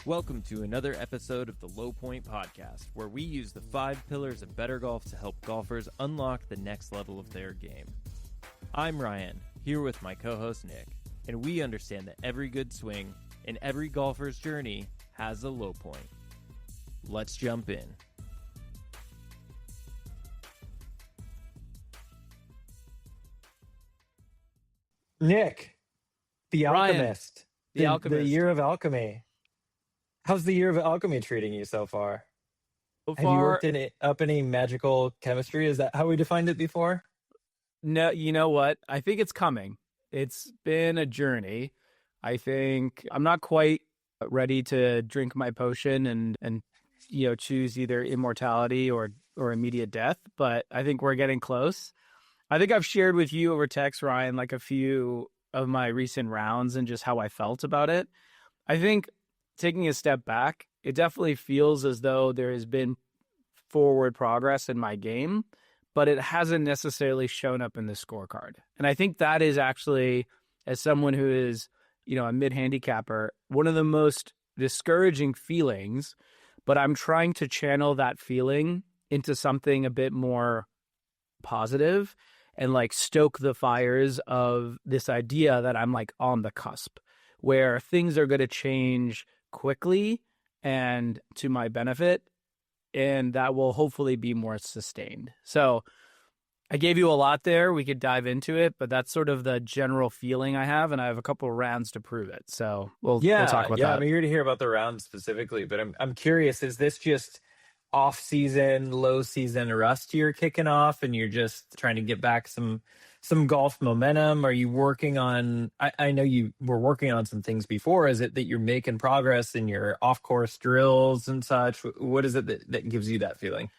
Welcome to another episode of the Low Point Podcast, where we use the 5 pillars of better golf to help golfers unlock the next level of their game. I'm Ryan, here with my co-host Nick, and we understand that every good swing and every golfer's journey has a low point. Let's jump in. Nick, the Ryan, Alchemist, the Alchemist. The year of alchemy. How's the year of alchemy treating you so far? So Have you worked up any magical chemistry? Is that how we defined it before? No, you know what? I think it's coming. It's been a journey. I think I'm not quite ready to drink my potion and choose either immortality or immediate death, but I think we're getting close. I think I've shared with you over text, Ryan, like a few of my recent rounds and just how I felt about it. I think taking a step back, it definitely feels as though there has been forward progress in my game, but it hasn't necessarily shown up in the scorecard. And I think that is actually, as someone who is, a mid-handicapper, one of the most discouraging feelings, but I'm trying to channel that feeling into something a bit more positive and like stoke the fires of this idea that I'm like on the cusp where things are going to change quickly and to my benefit, and that will hopefully be more sustained. So I gave you a lot there. We could dive into it, but that's sort of the general feeling I have, and I have a couple of rounds to prove it. So we'll talk about that. I'm eager to hear about the rounds specifically, but I'm curious, is this just off-season, low-season rust you're kicking off, and you're just trying to get back some golf momentum? Are you working on, I know you were working on some things before. Is it that you're making progress in your off-course drills and such? What is it that gives you that feeling?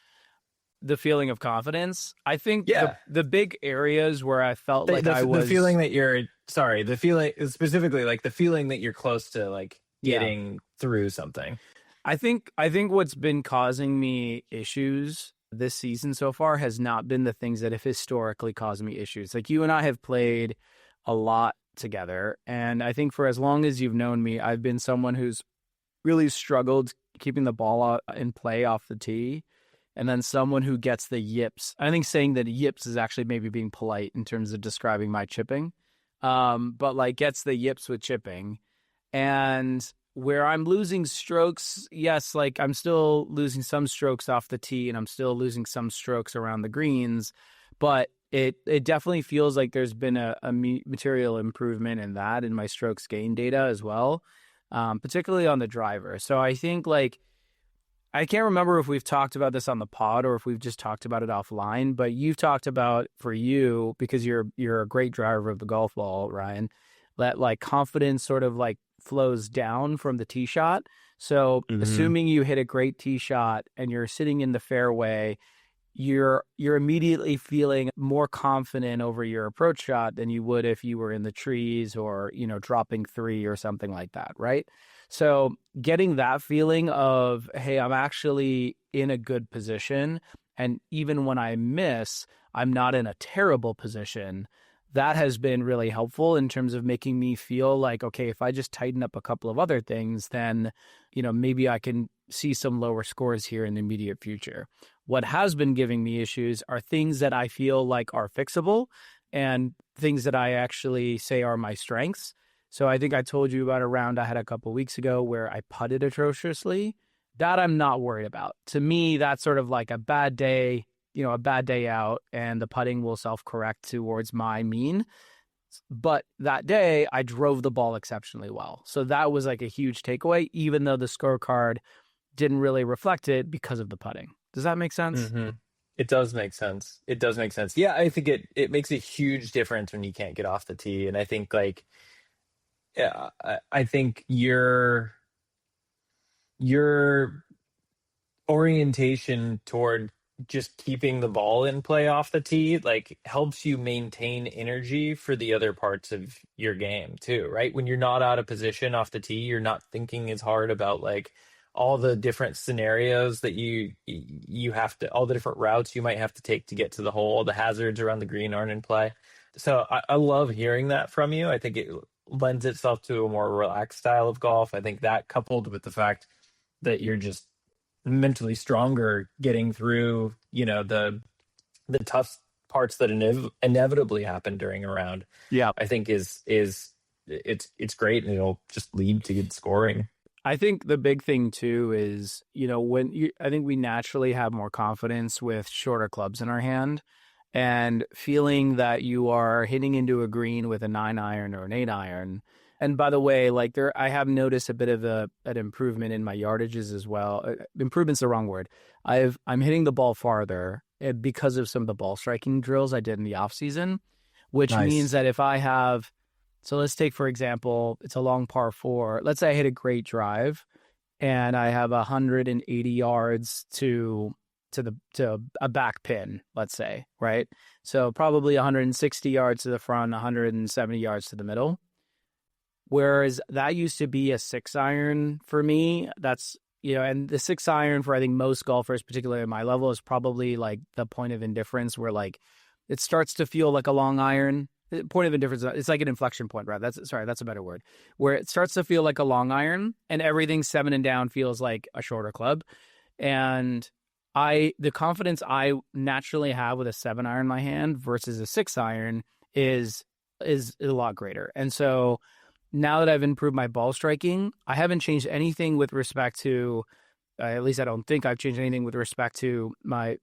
The feeling of confidence. I think the big areas where I felt like the feeling that you're, the feeling specifically, like the feeling that you're close to like getting through something. I think what's been causing me issues this season so far has not been the things that have historically caused me issues. Like you and I have played a lot together, and I think for as long as you've known me, I've been someone who's really struggled keeping the ball out in play off the tee, and then someone who gets the yips. I think saying that yips is actually maybe being polite in terms of describing my chipping, but like gets the yips with chipping. And where I'm losing strokes, yes, like I'm still losing some strokes off the tee and I'm still losing some strokes around the greens, but it definitely feels like there's been a material improvement in that, in my strokes gain data as well, particularly on the driver. So I think like, I can't remember if we've talked about this on the pod or if we've just talked about it offline, but you've talked about for you, because you're a great driver of the golf ball, Ryan, that like confidence sort of like flows down from the tee shot. So assuming you hit a great tee shot and you're sitting in the fairway, you're immediately feeling more confident over your approach shot than you would if you were in the trees or, dropping 3 or something like that, right? So getting that feeling of, hey, I'm actually in a good position, and even when I miss, I'm not in a terrible position. That has been really helpful in terms of making me feel like, okay, if I just tighten up a couple of other things, then, maybe I can see some lower scores here in the immediate future. What has been giving me issues are things that I feel like are fixable and things that I actually say are my strengths. So I think I told you about a round I had a couple of weeks ago where I putted atrociously. That I'm not worried about. To me, that's sort of like a bad day, a bad day out, and the putting will self-correct towards my mean. But that day, I drove the ball exceptionally well. So that was like a huge takeaway, even though the scorecard didn't really reflect it because of the putting. Does that make sense? Mm-hmm. It does make sense. Yeah, I think it makes a huge difference when you can't get off the tee. And I think like, I think your orientation toward just keeping the ball in play off the tee like helps you maintain energy for the other parts of your game too, right? When you're not out of position off the tee, you're not thinking as hard about like all the different scenarios that you have to, all the different routes you might have to take to get to the hole. The hazards around the green aren't in play. So I love hearing that from you. I think it lends itself to a more relaxed style of golf. I think that, coupled with the fact that you're just mentally stronger getting through, the tough parts that inevitably happen during a round, Yeah. I think it's great, and it'll just lead to good scoring. I think the big thing too is, I think we naturally have more confidence with shorter clubs in our hand, and feeling that you are hitting into a green with a 9-iron or an 8-iron. And by the way, like I have noticed a bit of an improvement in my yardages as well. Improvement's the wrong word. I'm hitting the ball farther because of some of the ball striking drills I did in the off season, which Nice. means that if I have, so let's take, for example, it's a long par 4. Let's say I hit a great drive and I have 180 yards to a back pin, let's say, right? So probably 160 yards to the front, 170 yards to the middle. Whereas that used to be a 6-iron for me. That's, and the 6-iron for I think most golfers, particularly at my level, is probably like the point of indifference where like it starts to feel like a long iron. Point of indifference, it's like an inflection point, right? That's a better word. Where it starts to feel like a long iron and everything 7 and down feels like a shorter club. And the confidence I naturally have with a 7-iron in my hand versus a 6-iron is a lot greater. And so now that I've improved my ball striking, I haven't changed anything with respect to, at least I don't think I've changed anything with respect to my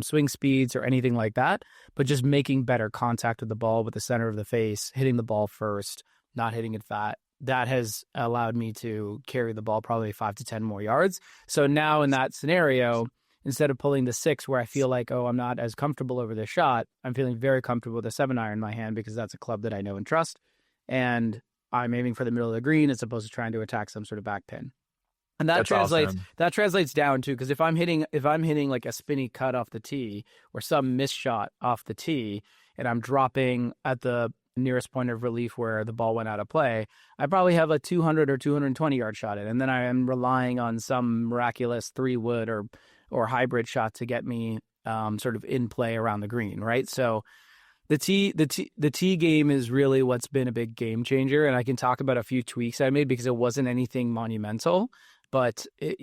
swing speeds or anything like that, but just making better contact with the ball with the center of the face, hitting the ball first, not hitting it fat. That has allowed me to carry the ball probably 5 to 10 more yards. So now in that scenario, instead of pulling the 6 where I feel like, I'm not as comfortable over this shot, I'm feeling very comfortable with a 7-iron in my hand because that's a club that I know and trust. And I'm aiming for the middle of the green as opposed to trying to attack some sort of back pin. And that translates down too, because if I'm hitting like a spinny cut off the tee or some missed shot off the tee and I'm dropping at the nearest point of relief where the ball went out of play, I probably have a 200 or 220 yard shot in, and then I am relying on some miraculous 3-wood or hybrid shot to get me sort of in play around the green, right? So the tee game is really what's been a big game changer, and I can talk about a few tweaks I made because it wasn't anything monumental, but I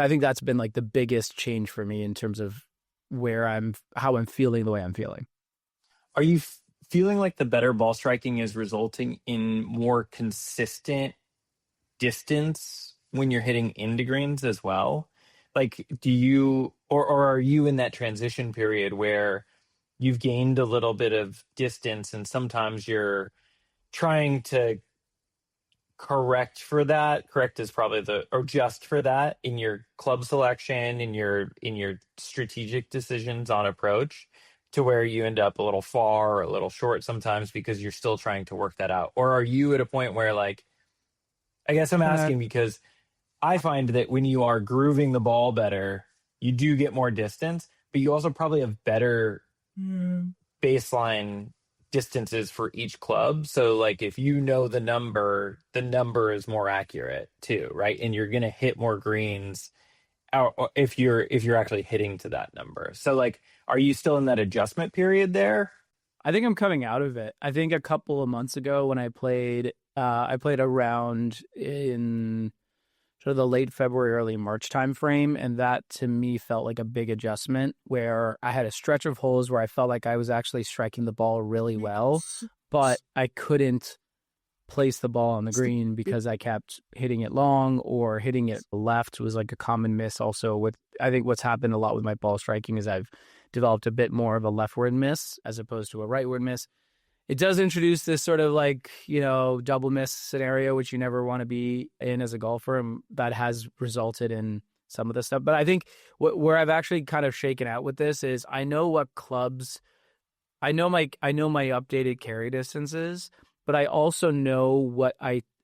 think that's been like the biggest change for me in terms of how I'm feeling the way I'm feeling. Are you feeling like the better ball striking is resulting in more consistent distance when you're hitting into greens as well? Like, do you, or are you in that transition period where you've gained a little bit of distance and sometimes you're trying to correct is probably just for that in your club selection, in your strategic decisions on approach, to where you end up a little far or a little short sometimes because you're still trying to work that out? Or are you at a point where, like, I guess I'm asking because I find that when you are grooving the ball better, you do get more distance, but you also probably have better baseline distances for each club. So like if you know the number is more accurate too, right? And you're going to hit more greens out if you're actually hitting to that number. So like, are you still in that adjustment period there? I think I'm coming out of it. I think a couple of months ago when I played a round in sort of the late February, early March timeframe, and that to me felt like a big adjustment where I had a stretch of holes where I felt like I was actually striking the ball really well, but I couldn't place the ball on the green because I kept hitting it long or hitting it left was like a common miss. Also, I think what's happened a lot with my ball striking is I've developed a bit more of a leftward miss as opposed to a rightward miss. It does introduce this sort of like, double miss scenario, which you never want to be in as a golfer. And that has resulted in some of this stuff. But I think where I've actually kind of shaken out with this is I know what clubs, I know my updated carry distances, but I also know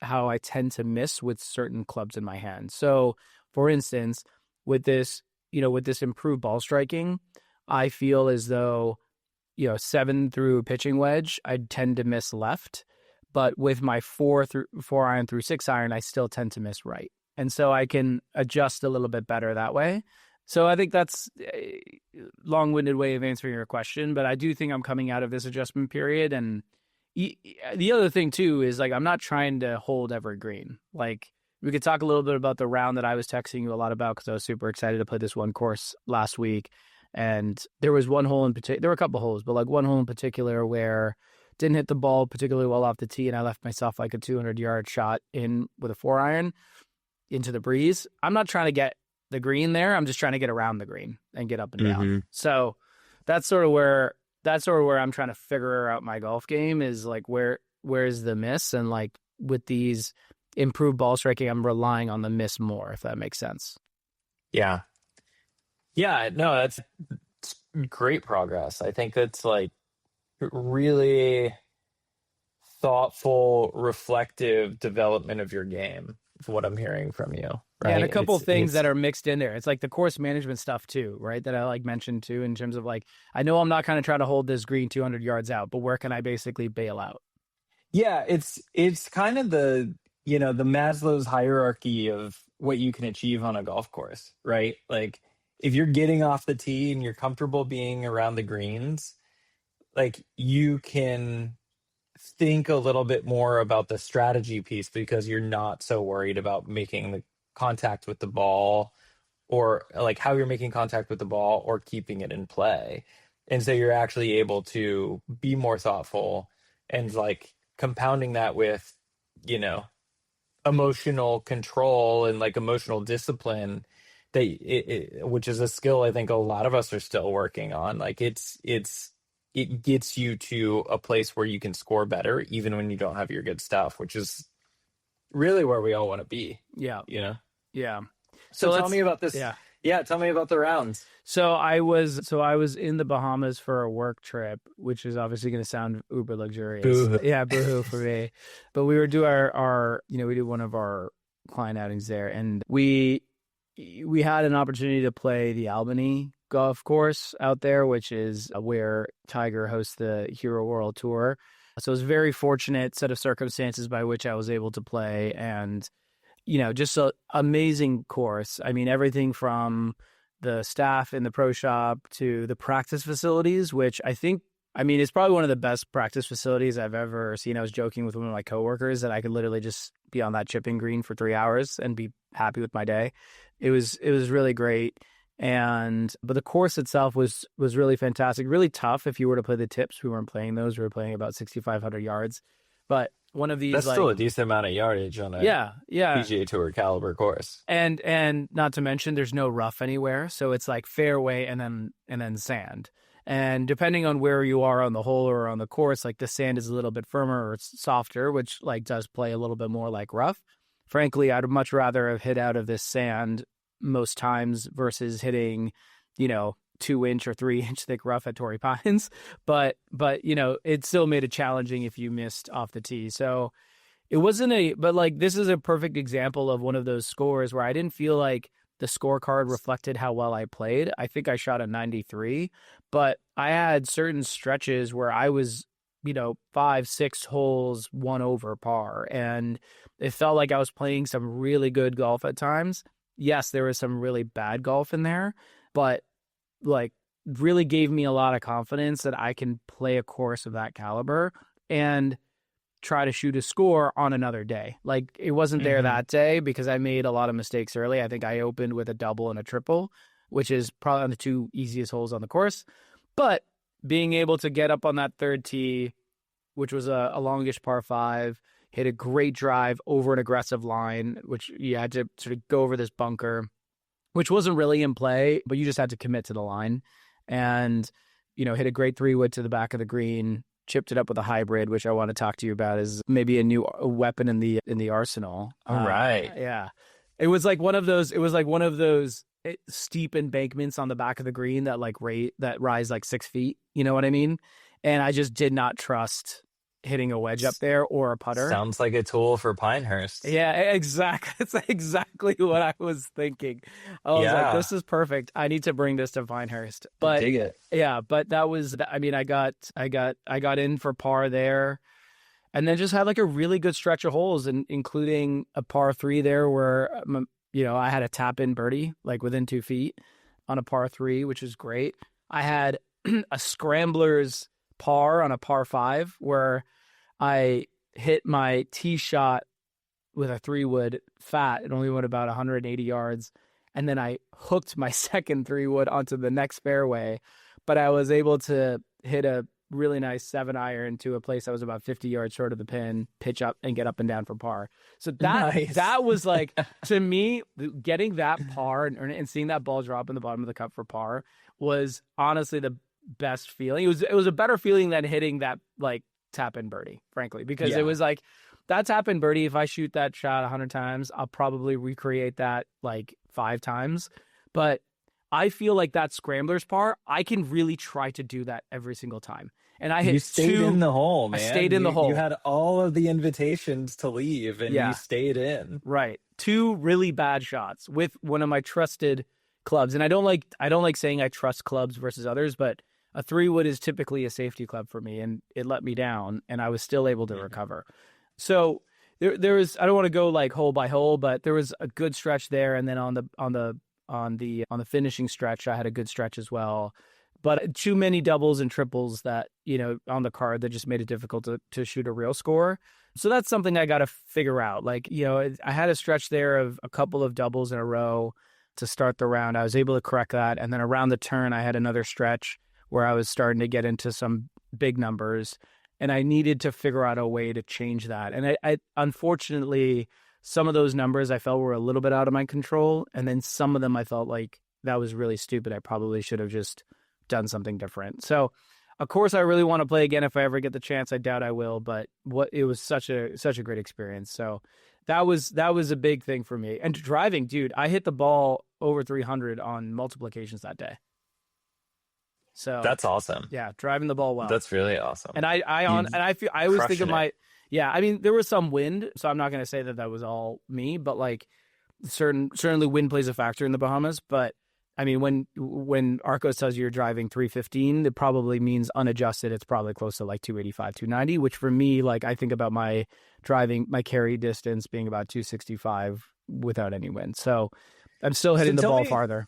how I tend to miss with certain clubs in my hand. So for instance, with this improved ball striking, I feel as though 7 through pitching wedge, I tend to miss left, but with my 4-iron through 6-iron, I still tend to miss right. And so I can adjust a little bit better that way. So I think that's a long-winded way of answering your question, but I do think I'm coming out of this adjustment period, and the other thing too is like I'm not trying to hold evergreen. Like we could talk a little bit about the round that I was texting you a lot about because I was super excited to play this one course last week. And there was one hole in particular, there were a couple holes, but like one hole in particular where didn't hit the ball particularly well off the tee, and I left myself like a 200-yard shot in with a 4-iron into the breeze. I'm not trying to get the green there. I'm just trying to get around the green and get up and down. So that's sort of where I'm trying to figure out my golf game is like where's the miss, and like with these improved ball striking, I'm relying on the miss more, if that makes sense. Yeah. Yeah, no, that's great progress. I think that's like really thoughtful, reflective development of your game, is what I'm hearing from you. Right. Yeah, and a couple of things that are mixed in there. It's like the course management stuff too, right? That I like mentioned too, in terms of like, I know I'm not kind of trying to hold this green 200 yards out, but where can I basically bail out? Yeah, it's kind of the Maslow's hierarchy of what you can achieve on a golf course, right? Like if you're getting off the tee and you're comfortable being around the greens, like you can think a little bit more about the strategy piece because you're not so worried about making the contact with the ball, or like how you're making contact with the ball or keeping it in play. And so you're actually able to be more thoughtful and like compounding that with, emotional control and like emotional discipline which is a skill I think a lot of us are still working on. Like it gets you to a place where you can score better even when you don't have your good stuff, which is really where we all want to be. Yeah. Yeah. So tell me about this. Yeah, tell me about the rounds. So I was in the Bahamas for a work trip, which is obviously going to sound uber luxurious. Boo-hoo. Yeah, boohoo for me. But we were do our we do one of our client outings there, and we had an opportunity to play the Albany Golf Course out there, which is where Tiger hosts the Hero World Tour. So it was a very fortunate set of circumstances by which I was able to play, and just an amazing course. I mean, everything from the staff in the pro shop to the practice facilities, which it's probably one of the best practice facilities I've ever seen. I was joking with one of my coworkers that I could literally just be on that chipping green for 3 hours and be happy with my day. It was really great. But the course itself was really fantastic, really tough. If you were to play the tips, we weren't playing those. We were playing about 6,500 yards, but one of these, that's still a decent amount of yardage on a PGA Tour caliber course. And not to mention there's no rough anywhere. So it's like fairway and then sand. And depending on where you are on the hole or on the course, like the sand is a little bit firmer or it's softer, which like does play a little bit more like rough. Frankly, I'd much rather have hit out of this sand most times versus hitting, 2-inch or 3-inch thick rough at Torrey Pines, but it still made it challenging if you missed off the tee. So it wasn't but like this is a perfect example of one of those scores where I didn't feel like the scorecard reflected how well I played. I think I shot a 93, but I had certain stretches where I was 5-6 holes, 1 over par, and it felt like I was playing some really good golf at times. Yes, there was some really bad golf in there, but like really gave me a lot of confidence that I can play a course of that caliber and try to shoot a score on another day. Like it wasn't there that day because I made a lot of mistakes early. I think I opened with a double and a triple, which is probably on the 2 easiest holes on the course. But being able to get up on that third tee, which was a longish par 5, hit a great drive over an aggressive line, which you had to sort of go over this bunker, which wasn't really in play, but you just had to commit to the line. And, hit a great 3-wood to the back of the green, chipped it up with a hybrid, which I want to talk to you about is maybe a new weapon in the arsenal. All right. Yeah. It was like one of those steep embankments on the back of the green that rise like 6 feet. You know what I mean? And I just did not trust hitting a wedge up there or a putter. Sounds like a tool for Pinehurst. Yeah, exactly. It's exactly what I was thinking. I was like, this is perfect. I need to bring this to Pinehurst. But dig it. Yeah, but that was, I got in for par there, and then just had like a really good stretch of holes, including a par 3 there where I had a tap in birdie like within 2 feet on a par 3, which is great. I had a scrambler's par on a par 5 where I hit my tee shot with a 3-wood fat. It only went about 180 yards. And then I hooked my second 3-wood onto the next fairway. But I was able to hit a really nice 7-iron to a place that was about 50 yards short of the pin, pitch up and get up and down for par. So that was like, to me, getting that par and seeing that ball drop in the bottom of the cup for par was honestly the best feeling. It was a better feeling than hitting that like tap in birdie, frankly, because it was like that tap in birdie. If I shoot that shot 100 times, I'll probably recreate that like 5 times. But I feel like that scrambler's par, I can really try to do that every single time. And I hit you stayed in the hole, man. I stayed in the hole. You had all of the invitations to leave, and you stayed in. Right. 2 really bad shots with one of my trusted clubs. And I don't like saying I trust clubs versus others, but a 3-wood is typically a safety club for me, and it let me down, and I was still able to recover. So there was, I don't want to go like hole by hole, but there was a good stretch there, and then on the finishing stretch, I had a good stretch as well. But too many doubles and triples that, on the card that just made it difficult to shoot a real score. So that's something I got to figure out. Like, I had a stretch there of a couple of doubles in a row to start the round. I was able to correct that. And then around the turn, I had another stretch where I was starting to get into some big numbers, and I needed to figure out a way to change that. And I unfortunately, some of those numbers I felt were a little bit out of my control. And then some of them I felt like that was really stupid. I probably should have just done something different. So of course I really want to play again if I ever get the chance. I doubt I will, but it was such a great experience. So that was a big thing for me. And driving, dude, I hit the ball over 300 on multiple occasions that day. So that's awesome. Yeah, driving the ball well. That's really awesome. And I always think of my I mean, there was some wind, so I'm not going to say that was all me, but like certainly wind plays a factor in the Bahamas. But I mean, when Arcos tells you you're driving 315, it probably means unadjusted. It's probably close to like 285, 290, which for me, like I think about my driving, my carry distance being about 265 without any wind. So I'm still hitting the ball farther.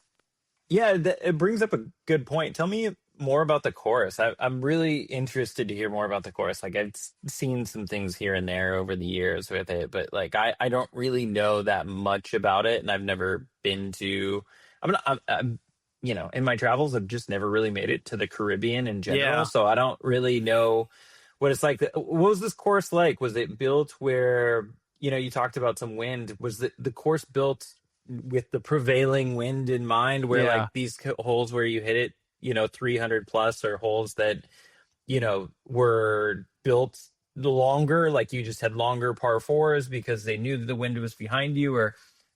Yeah, it brings up a good point. Tell me more about the course. I'm really interested to hear more about the course. Like I've seen some things here and there over the years with it, but like I don't really know that much about it, and I've never been to. I'm in my travels, I've just never really made it to the Caribbean in general, so I don't really know what it's like. What was this course like? Was it built where you talked about some wind? Was the course built with the prevailing wind in mind, where like these holes where you hit it 300 plus, or holes that were built longer, like you just had longer par 4s because they knew that the wind was behind you? Or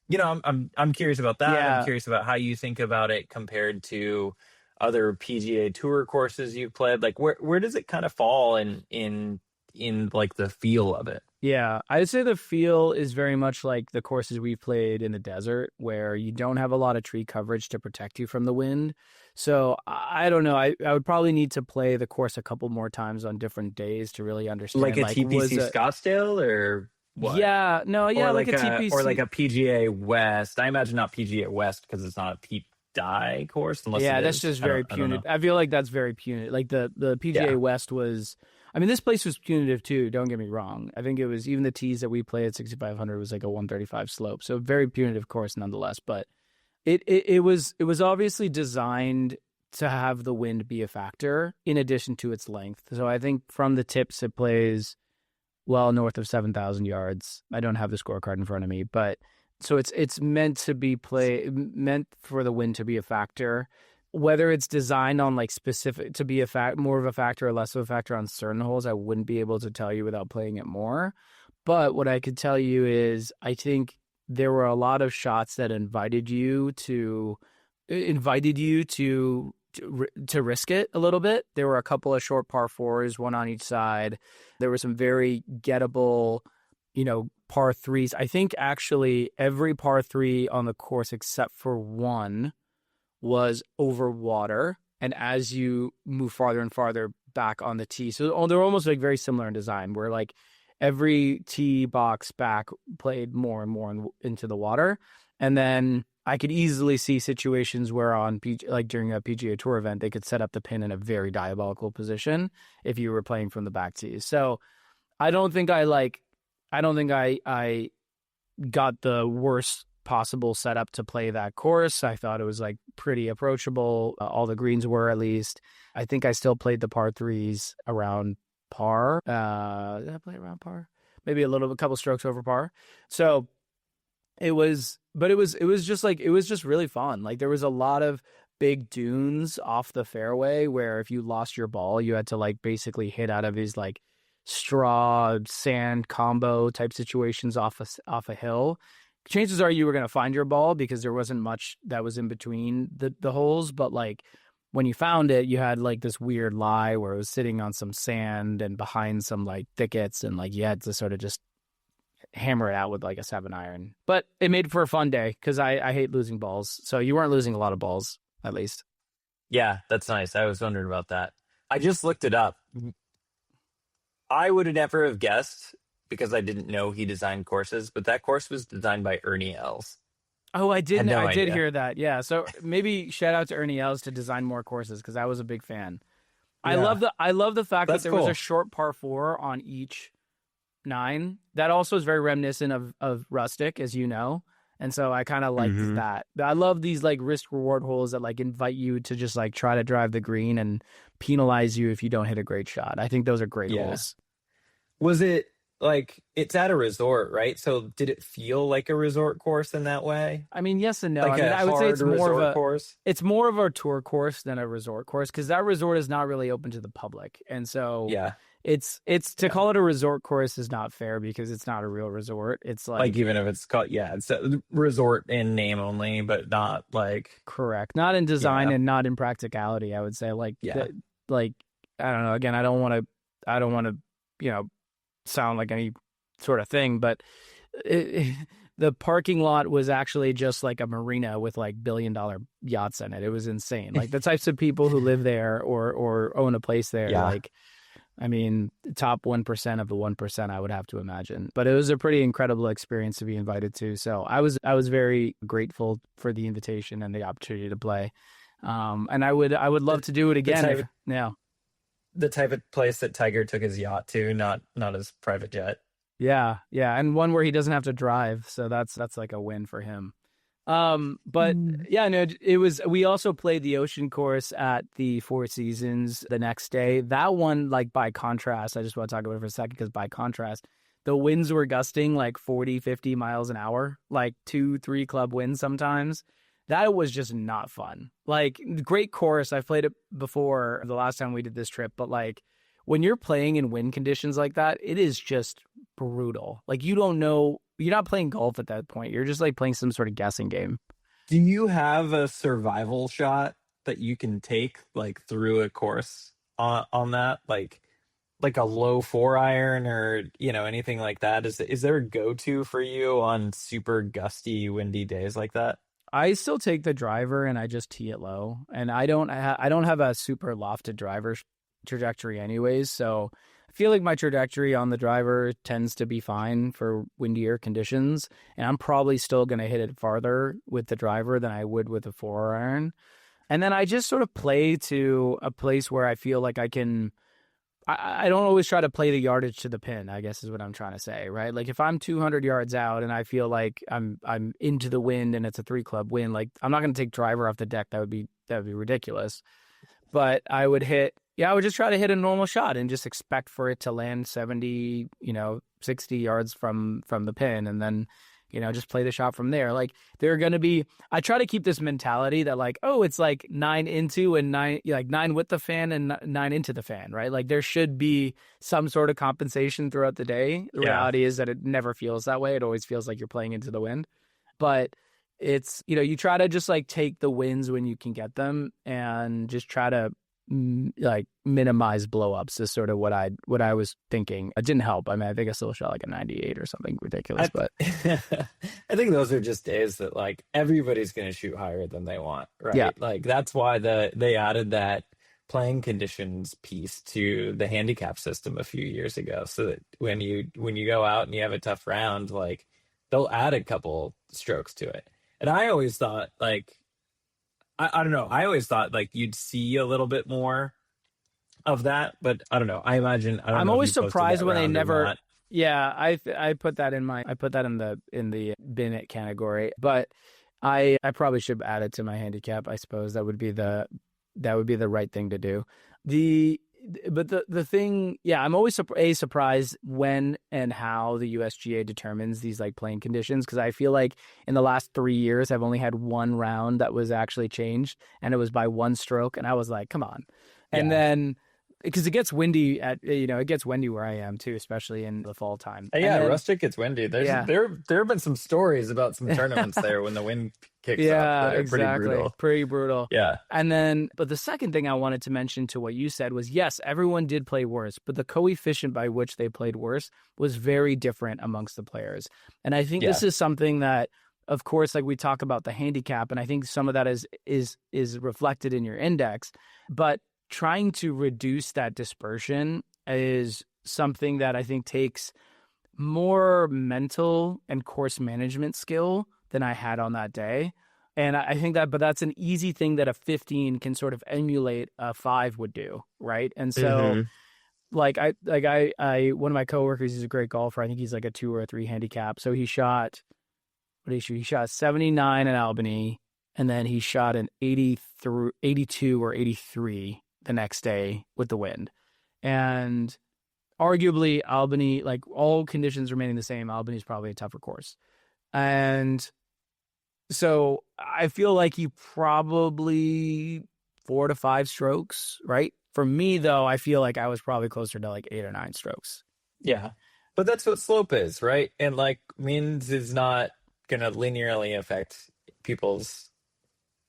I'm curious about that. I'm curious about how you think about it compared to other PGA Tour courses you've played. Like where does it kind of fall in like the feel of it? Yeah, I'd say the feel is very much like the courses we've played in the desert, where you don't have a lot of tree coverage to protect you from the wind. So I don't know. I would probably need to play the course a couple more times on different days to really understand. Like a TPC Scottsdale or what? Yeah, no, yeah, like a TPC. Or like a PGA West. I imagine not PGA West because it's not a Peep Dye course. Unless that's just very punitive. I feel like that's very punitive. Like the PGA West was... I mean, this place was punitive too, don't get me wrong. I think it was even the tees that we played at 6,500 was like a 135 slope. So very punitive course nonetheless. But it was obviously designed to have the wind be a factor in addition to its length. So I think from the tips, it plays well north of 7,000 yards. I don't have the scorecard in front of me, but so it's meant to be meant for the wind to be a factor. Whether it's designed on like specific to be more of a factor or less of a factor on certain holes, I wouldn't be able to tell you without playing it more. But what I could tell you is I think there were a lot of shots that invited you to risk it a little bit. There were a couple of short par 4s, one on each side. There were some very gettable, par 3s. I think actually every par 3 on the course except for one was over water, and as you move farther and farther back on the tee, so they're almost like very similar in design, where like every tee box back played more and more into the water. And then I could easily see situations where like during a PGA Tour event, they could set up the pin in a very diabolical position if you were playing from the back tees. So I don't think I got the worst possible setup to play that course. I thought it was like pretty approachable. All the greens were, at least. I think I still played the par threes around par. Did I play around par? Maybe a couple strokes over par. So it was just really fun. Like there was a lot of big dunes off the fairway where if you lost your ball, you had to like basically hit out of these like straw sand combo type situations off a hill. Chances are you were going to find your ball because there wasn't much that was in between the holes, but like when you found it, you had like this weird lie where it was sitting on some sand and behind some like thickets, and like you had to sort of just hammer it out with like a 7-iron. But it made for a fun day because I hate losing balls. So you weren't losing a lot of balls, at least. Yeah, that's nice. I was wondering about that. I just looked it up. I would have never have guessed because I didn't know he designed courses, but that course was designed by Ernie Els. Oh, I did. No I did idea. hear that. Yeah. So maybe shout out to Ernie Els to design more courses because I was a big fan. I Yeah. love the fact That's that there was cool. a short par 4 on each 9. That also is very reminiscent of Rustic, as you know. And so I kind of liked that. I love these like risk reward holes that like invite you to just like try to drive the green and penalize you if you don't hit a great shot. I think those are great Yeah. holes. Was it like it's at a resort, right? So did it feel like a resort course in that way? I mean, yes and no. Like I mean, a I would say it's hard more of resort a course? it's more of a tour course than a resort course because that resort is not really open to the public. And so Yeah. it's to call it a resort course is not fair because it's not a real resort. It's Like even if it's called, it's a resort in name only, but not like, correct, not in design Yeah. and not in practicality. I would say like Yeah. like I don't know. Again, I don't want to sound like any sort of thing, but the parking lot was actually just like a marina with like billion-dollar yachts in it. It was insane. Like the types of people who live there or own a place there, Yeah. like, I mean, top 1% of the 1%, I would have to imagine. But it was a pretty incredible experience to be invited to. So I was very grateful for the invitation and the opportunity to play. And I would love to do it again. The type of place that Tiger took his yacht to, not his private jet. Yeah, and one where he doesn't have to drive, so that's like a win for him. But yeah, no, it was. We also played the ocean course at the Four Seasons the next day. That one, like by contrast, I just want to talk about it for a second because by contrast, the winds were gusting like 40, 50 miles an hour, like 2-3 club winds sometimes. That was just not fun. Like great course, I've played it before the last time we did this trip, but like when you're playing in wind conditions like that, it is just brutal. Like you don't know, you're not playing golf at that point. You're just like playing some sort of guessing game. Do you have a survival shot that you can take like through a course on that? Like a low 4-iron or, anything like that? Is there a go-to for you on super gusty, windy days like that? I still take the driver and I just tee it low. And I don't have a super lofted driver trajectory anyways, so I feel like my trajectory on the driver tends to be fine for windier conditions, and I'm probably still going to hit it farther with the driver than I would with a 4-iron. And then I just sort of play to a place where I feel like I can. I don't always try to play the yardage to the pin, I guess is what I'm trying to say, right? Like if I'm 200 yards out and I feel like I'm into the wind and it's a 3-club wind, like I'm not going to take driver off the deck. That would be ridiculous. But I would just try to hit a normal shot and just expect for it to land 70, 60 yards from the pin, and then, just play the shot from there. Like I try to keep this mentality that like, oh, it's like 9 into and 9, like 9 with the fan and 9 into the fan, right? Like there should be some sort of compensation throughout the day. The reality is that it never feels that way. It always feels like you're playing into the wind, but it's, you try to just like take the wins when you can get them and just try to like minimize blowups is sort of what I was thinking. It didn't help. I mean, I think I still shot like a 98 or something ridiculous, but I think those are just days that like everybody's going to shoot higher than they want, right? Yeah. Like that's why they added that playing conditions piece to the handicap system a few years ago, so that when you go out and you have a tough round, like they'll add a couple strokes to it. And I always thought like I don't know. I always thought like you'd see a little bit more of that, but I don't know. I imagine I don't I'm know if always you posted surprised that when they round or never. not. Yeah, I put that in the bin it category, but I probably should add it to my handicap. I suppose that would be the right thing to do. The thing, yeah, I'm always surprised when and how the USGA determines these like playing conditions, because I feel like in the last 3 years I've only had one round that was actually changed, and it was by one stroke, and I was like, come on. And Yeah. then because it gets windy it gets windy where I am too, especially in the fall time. Yeah, And then, Rustic gets windy. Yeah. There have been some stories about some tournaments there when the wind kicks up yeah, that are exactly. Pretty brutal. Yeah. And then, but the second thing I wanted to mention to what you said was, yes, everyone did play worse, but the coefficient by which they played worse was very different amongst the players. And I think this is something that, of course, like we talk about the handicap, and I think some of that is reflected in your index, but trying to reduce that dispersion is something that I think takes more mental and course management skill than I had on that day. And I think but that's an easy thing that a 15 can sort of emulate a 5 would do, right? And so, one of my coworkers, he's a great golfer. I think he's like a 2 or a 3 handicap. So he shot, he shot 79 at Albany, and then he shot an 82 or 83 the next day with the wind. And arguably Albany, like all conditions remaining the same, Albany's probably a tougher course. And so I feel like he probably 4 to 5 strokes, right? For me, though, I feel like I was probably closer to like 8 or 9 strokes. Yeah. But that's what slope is, right? And like winds is not going to linearly affect people's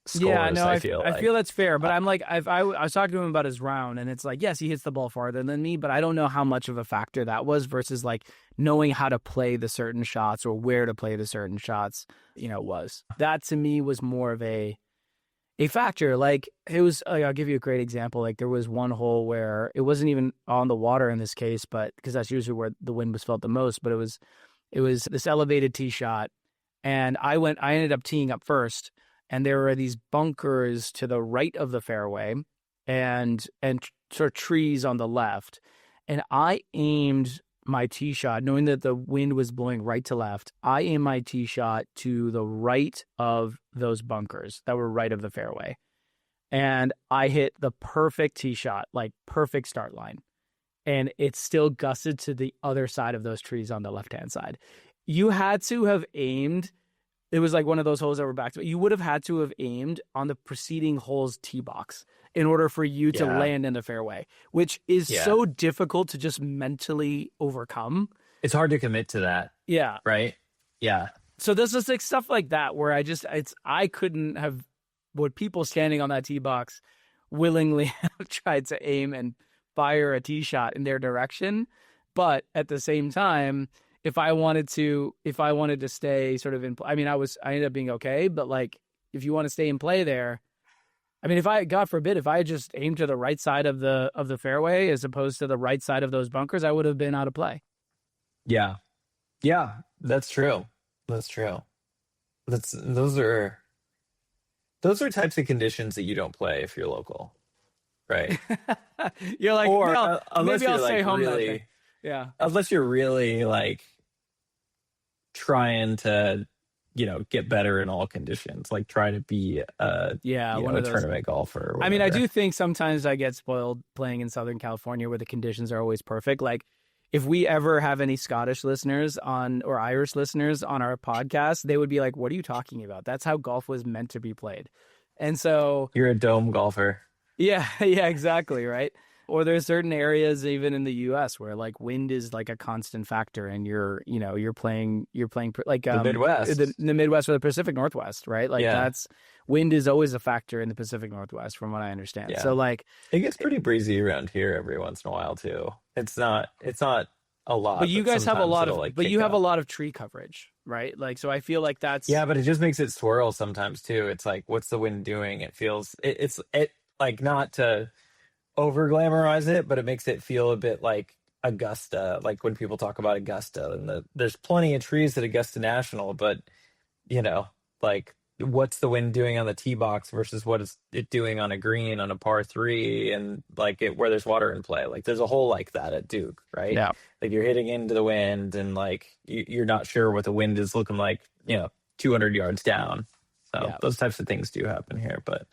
scores. Yeah, no, I feel that's fair. But I'm like, I was talking to him about his round, and it's like, yes, he hits the ball farther than me, but I don't know how much of a factor that was versus like knowing how to play the certain shots or where to play the certain shots, was. That to me was more of a factor. Like it was, I'll give you a great example. Like there was one hole where it wasn't even on the water in this case, but because that's usually where the wind was felt the most, but it was this elevated tee shot, and I ended up teeing up first. And there were these bunkers to the right of the fairway and sort of trees on the left. And I aimed my tee shot, knowing that the wind was blowing right to left. I aimed my tee shot to the right of those bunkers that were right of the fairway. And I hit the perfect tee shot, like perfect start line. And it still gusted to the other side of those trees on the left-hand side. You had to have aimed. It was like one of those holes that were back to it. You would have had to have aimed on the preceding hole's tee box in order for you to land in the fairway, which is so difficult to just mentally overcome. It's hard to commit to that. Yeah. Right? Yeah. So there's just like stuff like that where I couldn't have, what people standing on that tee box willingly have tried to aim and fire a tee shot in their direction. But at the same time, if I wanted to stay sort of in, I ended up being okay, but like, if you want to stay in play there, I mean, God forbid, if I had just aimed to the right side of the fairway as opposed to the right side of those bunkers, I would have been out of play. Yeah. Yeah, that's true. Those are types of conditions that you don't play if you're local. Right. You're like, or maybe I'll stay like home really, that day. Yeah. Unless you're really like trying to, get better in all conditions, like try to be a tournament golfer. I mean, I do think sometimes I get spoiled playing in Southern California where the conditions are always perfect. Like if we ever have any Scottish listeners or Irish listeners on our podcast, they would be like, what are you talking about? That's how golf was meant to be played. And so you're a dome golfer. Yeah, exactly. Right. Or there's certain areas even in the U.S. where like wind is like a constant factor, and you're playing like the Midwest, the Midwest or the Pacific Northwest, right? Like wind is always a factor in the Pacific Northwest, from what I understand. Yeah. So like it gets pretty breezy around here every once in a while too. It's not a lot, but you guys have a lot of, like, but you have a lot of tree coverage, right? Like, so I feel like that's but it just makes it swirl sometimes too. It's like, what's the wind doing? It feels it's like, not to over glamorize it, but it makes it feel a bit like Augusta, like when people talk about Augusta, and there's plenty of trees at Augusta National, but like what's the wind doing on the tee box versus what is it doing on a green on a par three, and like where there's water in play. Like there's a hole like that at Duke, right? Yeah. Like you're hitting into the wind, and like you're not sure what the wind is looking like, 200 yards down. So those types of things do happen here, but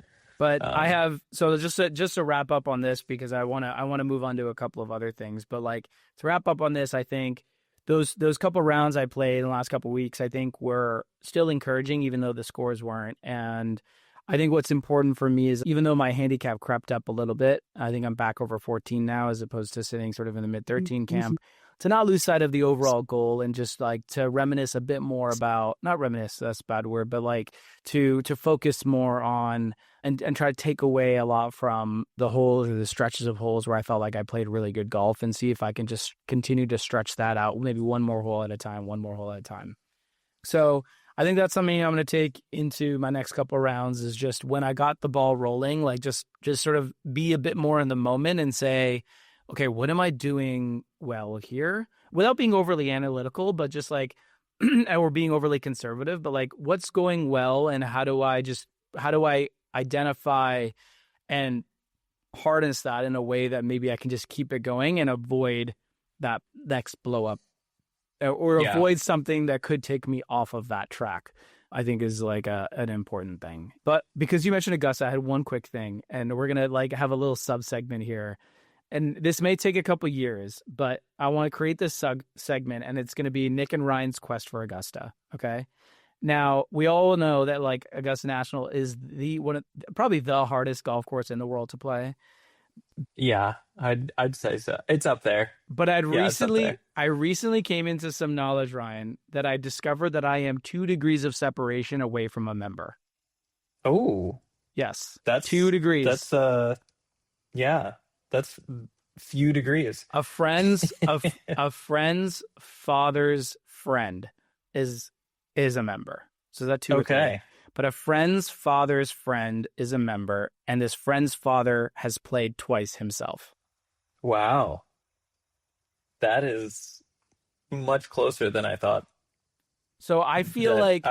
I have, so just to wrap up on this, because I want to move on to a couple of other things, but like to wrap up on this, I think those couple rounds I played in the last couple of weeks, I think were still encouraging, even though the scores weren't. And I think what's important for me is, even though my handicap crept up a little bit, I think I'm back over 14 now, as opposed to sitting sort of in the mid 13 camp, to not lose sight of the overall goal, and just like to reminisce a bit more about, not reminisce, that's a bad word, but like to focus more on and try to take away a lot from the holes or the stretches of holes where I felt like I played really good golf, and see if I can just continue to stretch that out, maybe one more hole at a time. So I think that's something I'm going to take into my next couple of rounds, is just when I got the ball rolling, like just sort of be a bit more in the moment and say, okay, what am I doing well here? Without being overly analytical, but just like, or being overly conservative, but like what's going well, and how do I identify and harness that in a way that maybe I can just keep it going and avoid that next blow up, or avoid something that could take me off of that track, I think is like an important thing. But because you mentioned Augusta, I had one quick thing, and we're going to like have a little sub segment here. And this may take a couple years, but I want to create this segment, and it's going to be Nick and Ryan's quest for Augusta. Okay. Now, we all know that like Augusta National is probably the hardest golf course in the world to play. Yeah, I'd say so. It's up there. But I recently came into some knowledge, Ryan, that I discovered that I am 2 degrees of separation away from a member. Oh, yes, that's 2 degrees. That's that's few degrees. A friend's father's friend is a member. So that's 2 or 3. But a friend's father's friend is a member, and this friend's father has played twice himself. Wow. That is much closer than I thought. So I feel like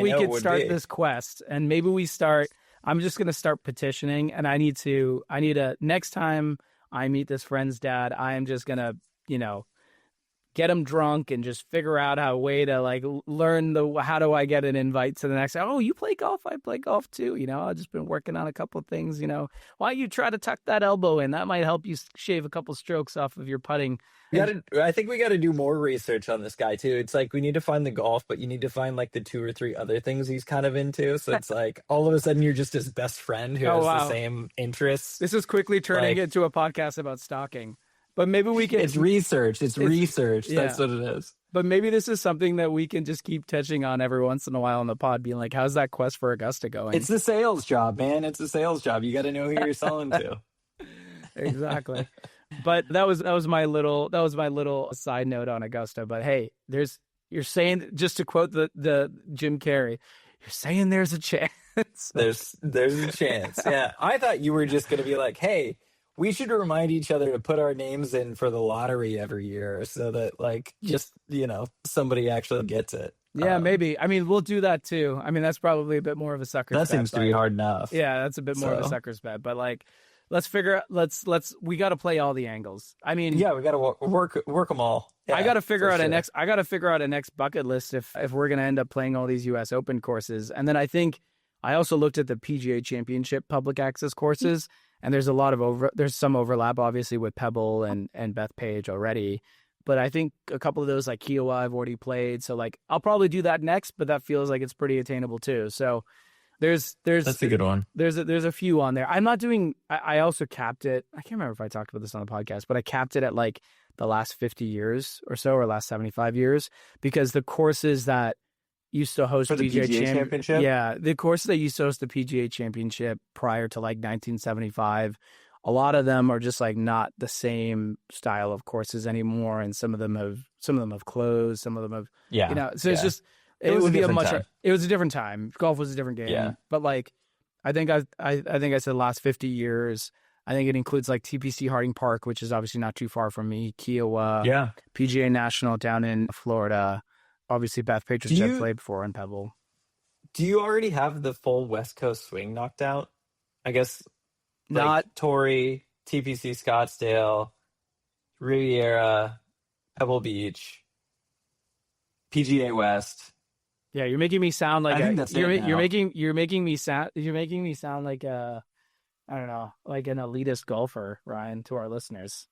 we could start this quest, and maybe we start. I'm just going to start petitioning, and I need a next time I meet this friend's dad, I am just going to, get him drunk and just figure out a way to like learn how do I get an invite to the next. Oh, you play golf? I play golf too. I've just been working on a couple of things. Why don't you try to tuck that elbow in? That might help you shave a couple strokes off of your putting. I think we got to do more research on this guy too. It's like we need to find the golf, but you need to find like the 2 or 3 other things he's kind of into. So it's like all of a sudden you're just his best friend who has the same interests. This is quickly turning into a podcast about stalking. But maybe we can. It's research. It's research. Yeah. That's what it is. But maybe this is something that we can just keep touching on every once in a while on the pod, being like, how's that quest for Augusta going? It's a sales job, man. It's a sales job. You got to know who you're selling to. Exactly. But that was my little side note on Augusta. But hey, you're saying, just to quote the Jim Carrey, you're saying there's a chance. There's a chance. Yeah. I thought you were just going to be like, hey, we should remind each other to put our names in for the lottery every year, so that like just somebody actually gets it. Yeah, maybe. I mean, we'll do that too. I mean, that's probably a bit more of a sucker's bet. That seems to be hard enough. Yeah, that's a bit more of a sucker's bet. But like, we got to play all the angles. I mean, yeah, we got to work them all. Yeah, I got to figure out a next bucket list if we're gonna end up playing all these U.S. Open courses. And then I think I also looked at the PGA Championship public access courses. And there's there's some overlap, obviously, with Pebble and Bethpage already. But I think a couple of those, like Kiowa, I've already played. So like I'll probably do that next, but that feels like it's pretty attainable too. So that's a good one. There's a few on there. I'm not doing. I also capped it. I can't remember if I talked about this on the podcast, but I capped it at like the last 50 years or so, or last 75 years, because the courses that used to host the PGA Championship. Yeah, the courses that used to host the PGA Championship prior to like 1975, a lot of them are just like not the same style of courses anymore, and some of them have closed. Some of them have, So it's just it was a different time. Golf was a different game. Yeah. But like, I think I said the last 50 years. I think it includes like TPC Harding Park, which is obviously not too far from me. Kiowa, PGA National down in Florida. Obviously, Bethpage, which I've played before, in Pebble. Do you already have the full West Coast swing knocked out? I guess Not Torrey, TPC Scottsdale, Riviera, Pebble Beach, PGA West. Yeah, you're making me sound like I think that's you're it now. making me sound like I don't know, like an elitist golfer, Ryan, to our listeners.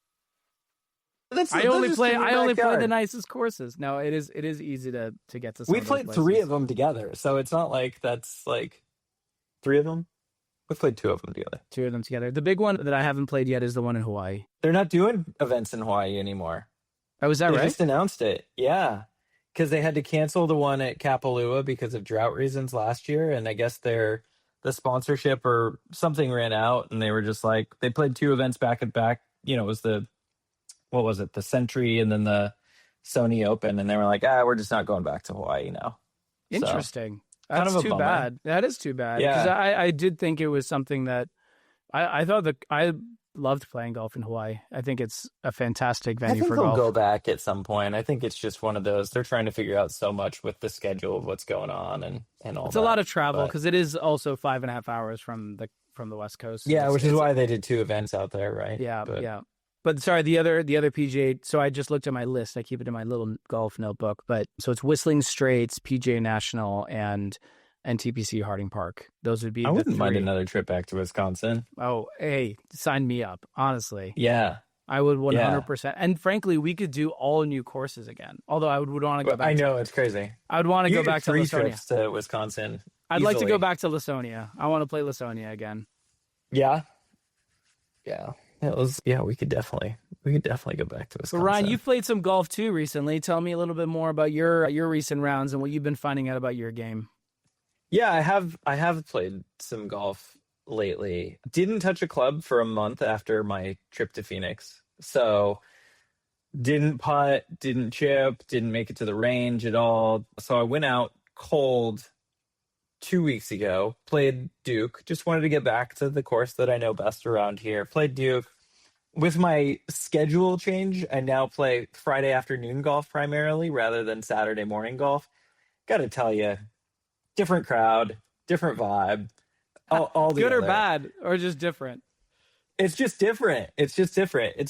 I only play the nicest courses. No, it is easy to get to some We of those played places. 3 of them together, so it's not like that's like 3 of them. We played 2 of them together. 2 of them together. The big one that I haven't played yet is the one in Hawaii. They're not doing events in Hawaii anymore. Oh, is that They right? just announced it. Yeah. Because they had to cancel the one at Kapalua because of drought reasons last year. And I guess the sponsorship or something ran out. And they were just like, they played 2 events back at back. You know, it was the Century and then the Sony Open. And they were like, we're just not going back to Hawaii now. Interesting. kind That's of a too bummer. bad. That is too bad. Yeah. Because I did think it was something that I thought that I loved playing golf in Hawaii. I think it's a fantastic I venue think for they'll golf. go back at some point. I think it's just one of those. They're trying to figure out so much with the schedule of what's going on and all It's that. a lot of travel but- because it is also 5.5 hours from the West Coast. Yeah, It's- which is it's- why they did 2 events out there, right? Yeah, But- yeah. But sorry, the other PGA. So I just looked at my list. I keep it in my little golf notebook. But so it's Whistling Straits, PGA National, and TPC Harding Park. Those would be. I the wouldn't mind 3. another trip back to Wisconsin. Oh, hey, sign me up. Honestly, Yeah. I would 100%. And frankly, we could do all new courses again. Although I would want to go But back. I know, it's crazy. I would want to You go could back to 3 Lasonia. trips to Wisconsin. I'd like to easily. go back to Lasonia. I want to play Lasonia again. Yeah. Yeah. We could definitely go back to Wisconsin. But Ryan, you've played some golf too recently. Tell me a little bit more about your recent rounds and what you've been finding out about your game. Yeah, I have played some golf lately. Didn't touch a club for a month after my trip to Phoenix. So didn't putt, didn't chip, didn't make it to the range at all. So I went out cold 2 weeks ago, played Duke. Just wanted to get back to the course that I know best around here. Played Duke. With my schedule change, I now play Friday afternoon golf primarily rather than Saturday morning golf. Got to tell you, different crowd, different vibe. All Good or together. bad, or just different? It's just different. It's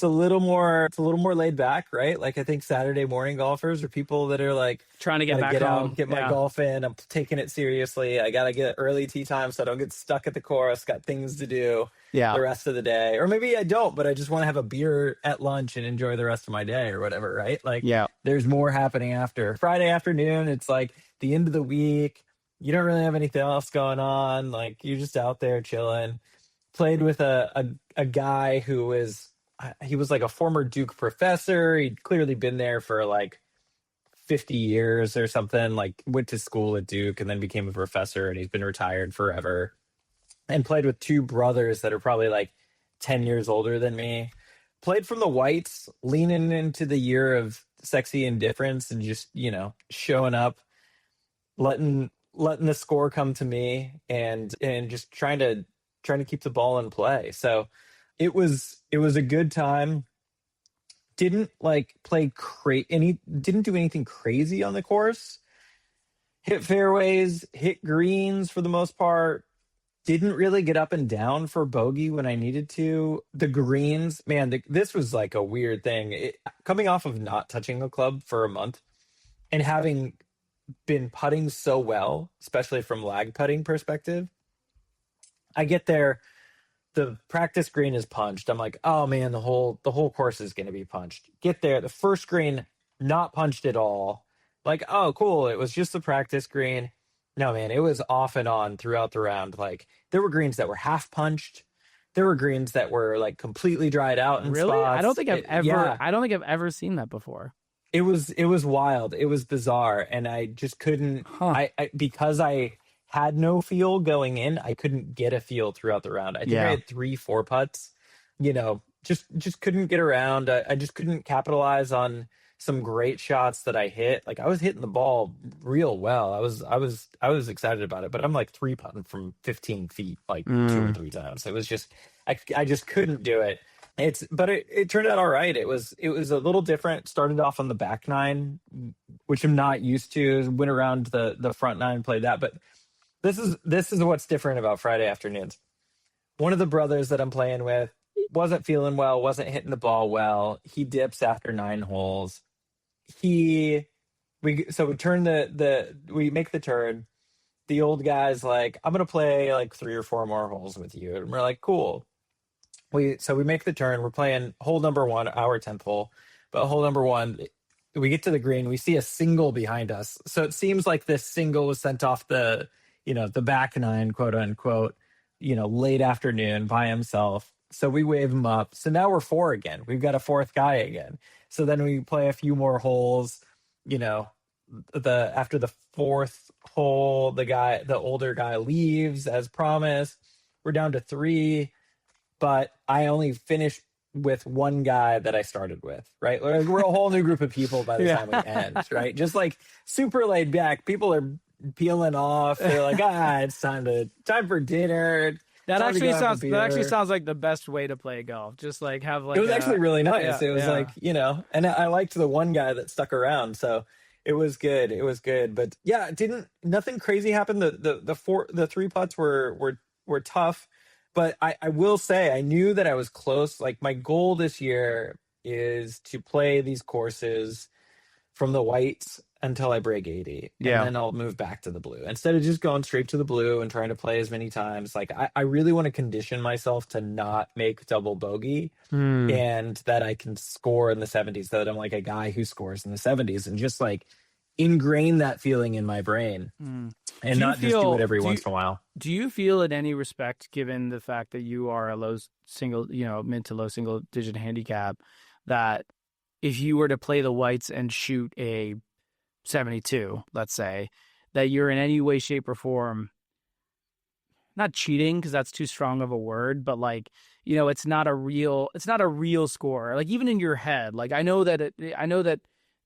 a little more laid back, right? Like I think Saturday morning golfers are people that are like Trying to get gotta back get home. out, get my Yeah. golf in. I'm taking it seriously. I gotta get early tee time so I don't get stuck at the course. Got things to do Yeah. the rest of the day, or maybe I don't, but I just want to have a beer at lunch and enjoy the rest of my day or whatever, right? Like, Yeah. there's more happening after Friday afternoon. It's like the end of the week. You don't really have anything else going on. Like you're just out there chilling. Played with a guy who was like a former Duke professor. He'd clearly been there for like 50 years or something. Like went to school at Duke and then became a professor, and he's been retired forever. And played with 2 brothers that are probably like 10 years older than me. Played from the whites, leaning into the year of sexy indifference and just, showing up, letting the score come to me and just trying to keep the ball in play. So it was a good time. Didn't like play didn't do anything crazy on the course. Hit fairways, hit greens for the most part. Didn't really get up and down for bogey when I needed to. The greens, man, this was like a weird thing. Coming off of not touching the club for a month and having been putting so well, especially from lag putting perspective, I get there, the practice green is punched. I'm like, oh man, the whole course is going to be punched. Get there, the first green not punched at all. Like, oh cool, it was just the practice green. No man, it was off and on throughout the round. Like there were greens that were half punched. There were greens that were like completely dried out in Really? spots. I don't think I've Yeah. ever seen that before. It was wild. It was bizarre, and I just couldn't. Huh. I because I had no feel going in, I couldn't get a feel throughout the round. I think I had 3-4 putts. Just couldn't get around. I just couldn't capitalize on some great shots that I hit. Like I was hitting the ball real well. I was excited about it, but I'm like 3-putting from 15 feet like 2 or 3 times. It was just I just couldn't do it. But it turned out all right. It was a little different. Started off on the back 9, which I'm not used to. Went around the front 9, played that, but This is what's different about Friday afternoons. One of the brothers that I'm playing with wasn't feeling well, wasn't hitting the ball well. He dips after 9 holes. We turn we make the turn. The old guy's like, I'm gonna play like 3 or 4 more holes with you. And we're like, cool. We make the turn. We're playing hole number 1, our 10th hole. But hole number 1, we get to the green. We see a single behind us. So it seems like this single was sent off the back 9, quote unquote, late afternoon by himself. So we wave him up. So now we're 4 again. We've got a 4th guy again. So then we play a few more holes. After the 4th hole, the older guy leaves as promised. We're down to 3, but I only finished with 1 guy that I started with, right? We're a whole new group of people by the time we end, right? Just like super laid back. People are peeling off. They're like, it's time for dinner. That actually sounds like the best way to play golf. Just like have like it was actually really nice. It was like, and I liked the 1 guy that stuck around. So it was good. It was good. But yeah, nothing crazy happened. The 3 putts were tough. But I will say, I knew that I was close. Like, my goal this year is to play these courses from the whites until I break 80. Yeah. And then I'll move back to the blue. Instead of just going straight to the blue and trying to play as many times, like, I really want to condition myself to not make double bogey and that I can score in the 70s, that I'm like a guy who scores in the 70s, and just like ingrain that feeling in my brain. And not just do it every once in a while. Do you feel in any respect, given the fact that you are a mid to low single digit handicap, that if you were to play the whites and shoot a 72, let's say, that you're in any way, shape, or form not cheating, because that's too strong of a word, but like, it's not a real score. Like, even in your head, like I know that the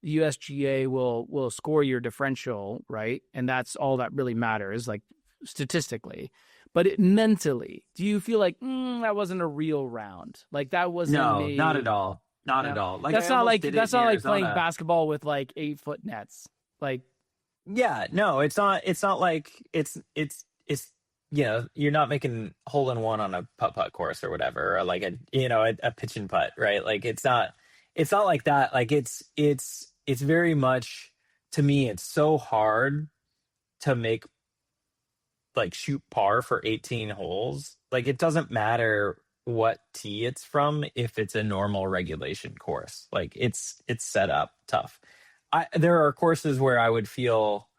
USGA will score your differential, right? And that's all that really matters, like statistically. But mentally, do you feel like that wasn't a real round? Like that wasn't not at all. Not at all. Like, that's not like playing basketball with like 8-foot nets. Like, yeah, no, it's not like it's you're not making hole in one on a putt course or whatever, or like a pitch and putt, right? Like it's not like that. Like it's very much, to me, it's so hard to make, like, shoot par for 18 holes. Like, it doesn't matter what tee it's from if it's a normal regulation course. Like, it's set up tough. There are courses where I would feel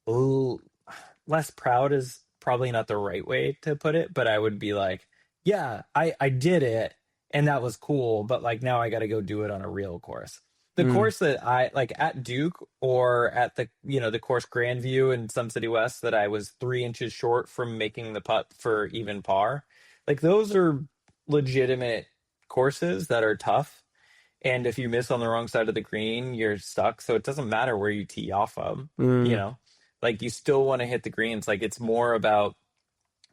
less proud is probably not the right way to put it, but I would be like, yeah, I did it and that was cool, but like now I got to go do it on a real course. The course that I like at Duke, or at the the course Grandview in Sun City West, that I was 3 inches short from making the putt for even par, like those are legitimate courses that are tough. And if you miss on the wrong side of the green, you're stuck. So it doesn't matter where you tee off of, like you still want to hit the greens. Like it's more about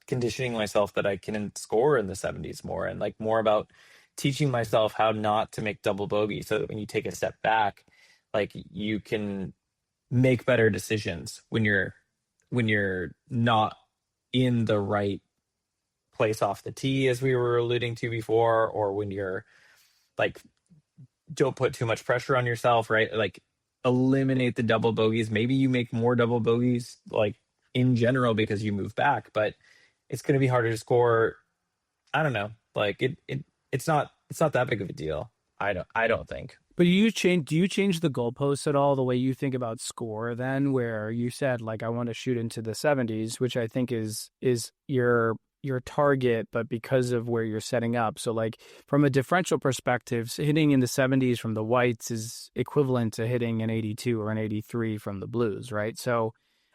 conditioning myself that I can score in the 70s more, and like more about teaching myself how not to make double bogey, so that when you take a step back, like you can make better decisions when you're not in the right place off the tee, as we were alluding to before, or when you're like, don't put too much pressure on yourself, right? Like eliminate the double bogeys. Maybe you make more double bogeys like in general because you move back, but it's going to be harder to score. I don't know. Like it's not that big of a deal. I don't think. But do you change the goalposts at all, the way you think about score then, where you said like I want to shoot into the 70s, which I think is your target, but because of where you're setting up. So like from a differential perspective, hitting in the 70s from the whites is equivalent to hitting an 82 or an 83 from the blues, right? So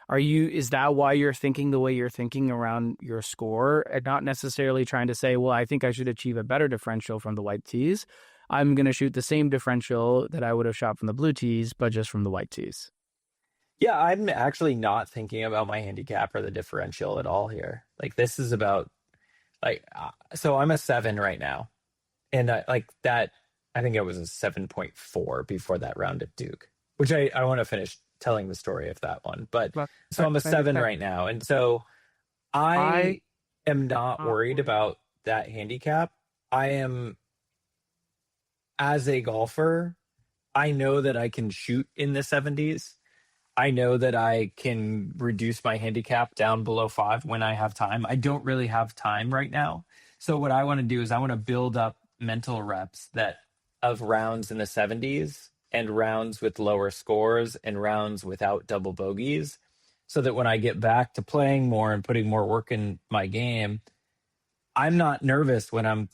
is that why you're thinking the way you're thinking around your score, and not necessarily trying to say, well, I think I should achieve a better differential from the white tees. I'm going to shoot the same differential that I would have shot from the blue tees, but just from the white tees. Yeah, I'm actually not thinking about my handicap or the differential at all here. Like this is about so I'm a 7 right now. And like that, I think it was a 7.4 before that round at Duke, which I want to finish telling the story of that one. But But so I'm a I 7 understand. right now. And so I am not worried about that handicap. I am, as a golfer, I know that I can shoot in the 70s. I know that I can reduce my handicap down below 5 when I have time. I don't really have time right now. So what I want to do is I want to build up mental reps that of rounds in the 70s and rounds with lower scores and rounds without double bogeys, so that when I get back to playing more and putting more work in my game, I'm not nervous when I'm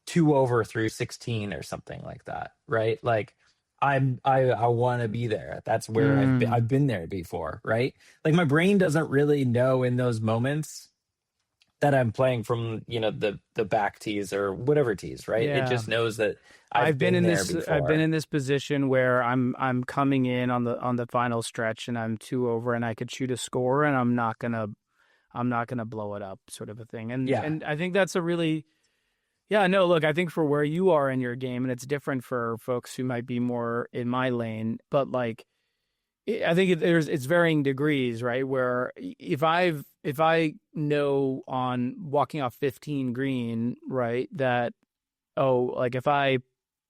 2 over through 16 or something like that, right? Like I want to be there. That's where I've been there before, right? Like my brain doesn't really know in those moments that I'm playing from, the back tees or whatever tees, right? It Yeah. just knows that I've been in there this. before. I've been in this position where I'm coming in on the final stretch and I'm 2 over and I could shoot a score and I'm not gonna blow it up, sort of a thing. And I think that's a really, yeah, no, look, I think for where you are in your game, and it's different for folks who might be more in my lane, but like, I think it's varying degrees, right? Where if I know on walking off 15 green, right, that, like if I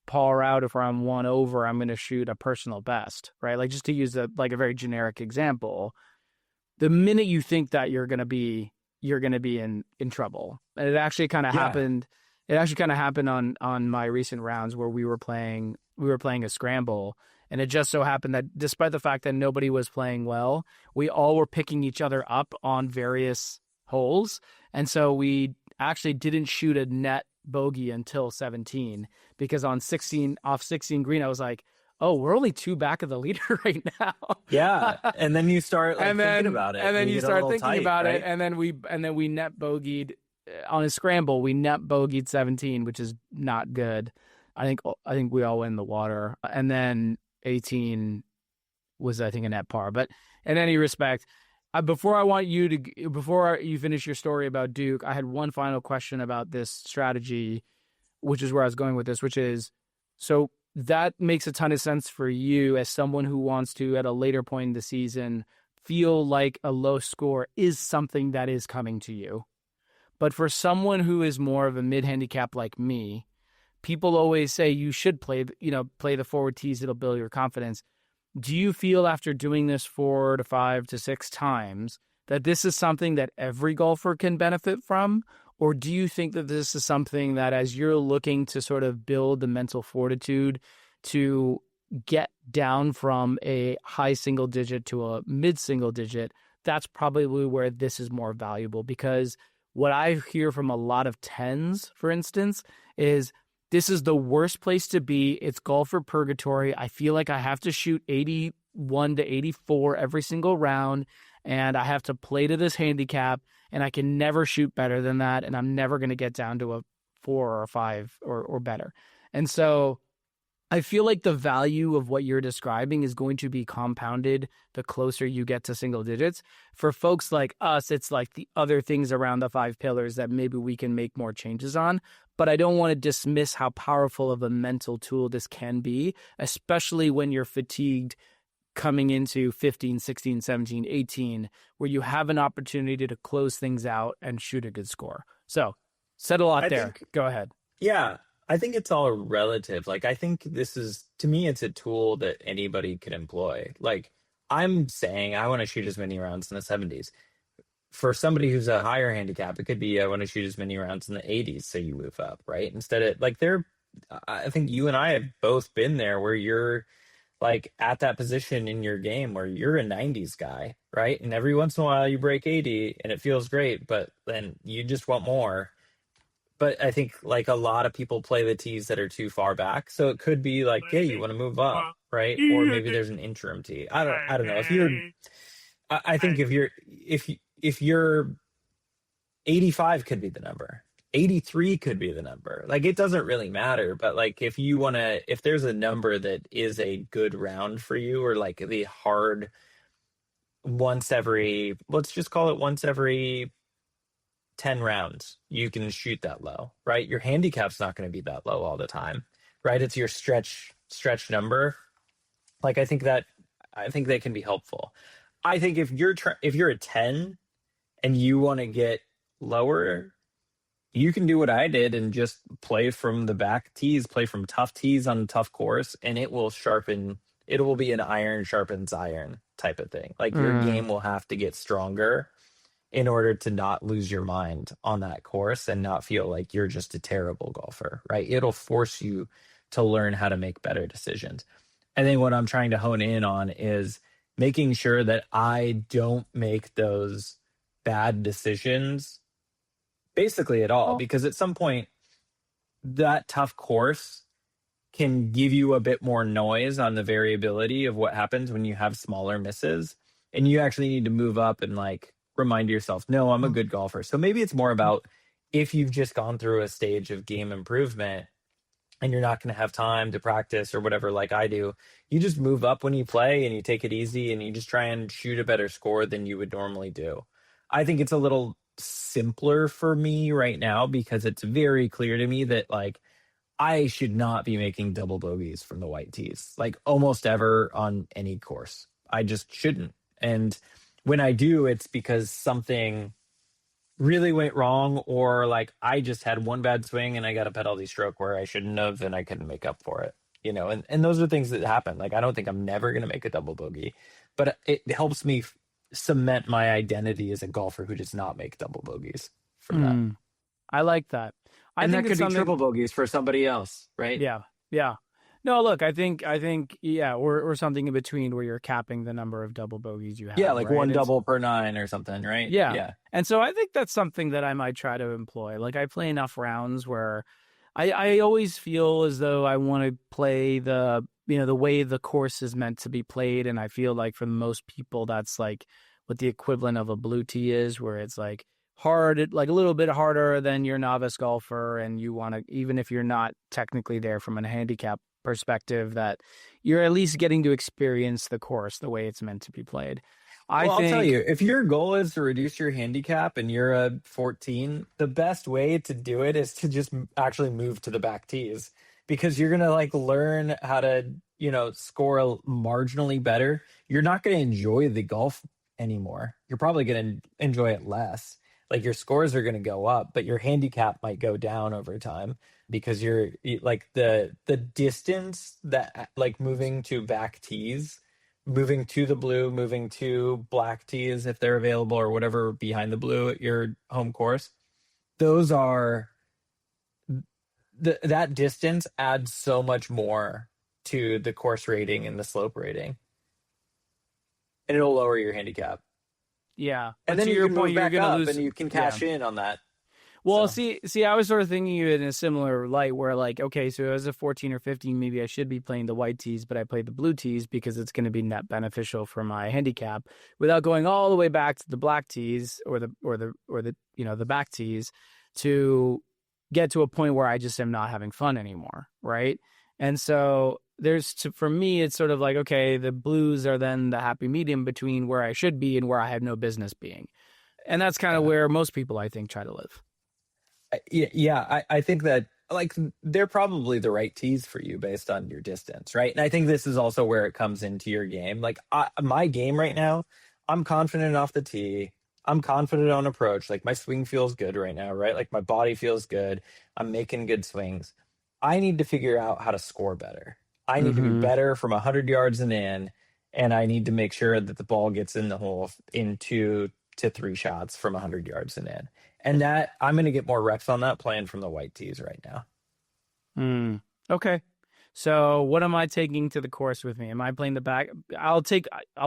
par out, if I'm 1 over, I'm going to shoot a personal best, right? Like just to use a very generic example, the minute you think that you're going to be in trouble. And it actually kind of happened. It actually kind of happened on my recent rounds where we were playing a scramble. And it just so happened that despite the fact that nobody was playing well, we all were picking each other up on various holes. And so we actually didn't shoot a net bogey until 17, because on 16 green, I was like, oh, we're only 2 back of the leader right now. Yeah. And then you start thinking about it. And then you start thinking about right? it. And then we net bogeyed on a scramble. We net bogeyed 17, which is not good. I think we all win the water. And then 18 was, I think, a net par. But in any respect, before you finish your story about Duke, I had one final question about this strategy, which is where I was going with this, which is, so that makes a ton of sense for you as someone who wants to, at a later point in the season, feel like a low score is something that is coming to you. But for someone who is more of a mid-handicap like me, people always say you should play the forward tees. It'll build your confidence. Do you feel after doing this 4 to 5 to 6 times that this is something that every golfer can benefit from? Or do you think that this is something that, as you're looking to sort of build the mental fortitude to get down from a high single digit to a mid single digit, that's probably where this is more valuable? Because what I hear from a lot of 10s, for instance, is this is the worst place to be. It's golfer purgatory. I feel like I have to shoot 81 to 84 every single round, and I have to play to this handicap, and I can never shoot better than that, and I'm never going to get down to a 4 or a 5 or better. And so I feel like the value of what you're describing is going to be compounded the closer you get to single digits. For folks like us, it's like the other things around the 5 pillars that maybe we can make more changes on. But I don't want to dismiss how powerful of a mental tool this can be, especially when you're fatigued coming into 15, 16, 17, 18, where you have an opportunity to close things out and shoot a good score. So, said a lot there. Go ahead. Yeah. I think it's all relative. Like, I think this is, to me, it's a tool that anybody could employ. Like, I'm saying I want to shoot as many rounds in the 70s. For somebody who's a higher handicap, it could be I want to shoot as many rounds in the 80s, so you move up, right? Instead of, like, I think you and I have both been there where you're, like, at that position in your game where you're a 90s guy, right? And every once in a while you break 80 and it feels great, but then you just want more. But I think, like, a lot of people play the tees that are too far back. So it could be like, hey, you want to move up, right? Or maybe there's an interim tee. I don't know. I think if you're 85 could be the number. 83 could be the number. Like, it doesn't really matter. But, like, if there's a number that is a good round for you, or like the hard let's just call it once every 10 rounds, you can shoot that low, right? Your handicap's not going to be that low all the time, right? It's your stretch number. Like, I think that I think they can be helpful. I think if you're a 10 and you want to get lower, you can do what I did and just play from the back tees, play from tough tees on a tough course, and it will be an iron sharpens iron type of thing. Like your game will have to get stronger in order to not lose your mind on that course and not feel like you're just a terrible golfer, right? It'll force you to learn how to make better decisions. And then what I'm trying to hone in on is making sure that I don't make those bad decisions basically at all, because at some point that tough course can give you a bit more noise on the variability of what happens when you have smaller misses, and you actually need to move up and like remind yourself, no, I'm a good golfer. So maybe it's more about if you've just gone through a stage of game improvement and you're not going to have time to practice or whatever, like I do, you just move up when you play and you take it easy and you just try and shoot a better score than you would normally do. I think it's a little simpler for me right now because it's very clear to me that like I should not be making double bogeys from the white tees, like almost ever on any course. I just shouldn't. And when I do, it's because something really went wrong, or like I just had one bad swing and I got a penalty stroke where I shouldn't have, and I couldn't make up for it, you know. And those are things that happen. Like I don't think I'm never going to make a double bogey, but it helps me cement my identity as a golfer who does not make double bogeys from that. I like that. I and think that could be triple bogeys for somebody else, right? Yeah. No, look, I think, yeah, or something in between where you're capping the number of double bogeys you have. Yeah, like right? one double per 9 or something, right? Yeah. And so I think that's something that I might try to employ. Like I play enough rounds where I always feel as though I want to play the way the course is meant to be played. And I feel like for most people, that's like what the equivalent of a blue tee is, where it's like hard, like a little bit harder than your novice golfer. And you want to, even if you're not technically there from a handicap perspective, that you're at least getting to experience the course the way it's meant to be played. I'll tell you, if your goal is to reduce your handicap and you're a 14, the best way to do it is to just actually move to the back tees, because you're going to like learn how to, score marginally better. You're not going to enjoy the golf anymore. You're probably going to enjoy it less. Like your scores are going to go up, but your handicap might go down over time, because you're like the distance that like moving to back tees, moving to the blue, moving to black tees if they're available, or whatever behind the blue at your home course. Those are that distance adds so much more to the course rating and the slope rating, and it'll lower your handicap. Yeah, and then you can move back up and you can cash in on that. Well, see, I was sort of thinking of it in a similar light where like, okay, so as a 14 or 15, maybe I should be playing the white tees, but I play the blue tees because it's going to be net beneficial for my handicap without going all the way back to the black tees or the back tees to get to a point where I just am not having fun anymore, right? And so for me, it's sort of like, okay, the blues are then the happy medium between where I should be and where I have no business being. And that's kind of where most people, I think, try to live. Yeah, I think that like they're probably the right tees for you based on your distance, right? And I think this is also where it comes into your game. Like my game right now, I'm confident off the tee. I'm confident on approach. Like my swing feels good right now, right? Like my body feels good. I'm making good swings. I need to figure out how to score better. I need to be better from 100 yards and in, and I need to make sure that the ball gets in the hole in 2 to 3 shots from 100 yards and in. And that I'm going to get more reps on that playing from the white tees right now. Okay. So what am I taking to the course with me? Am I playing the back? I'll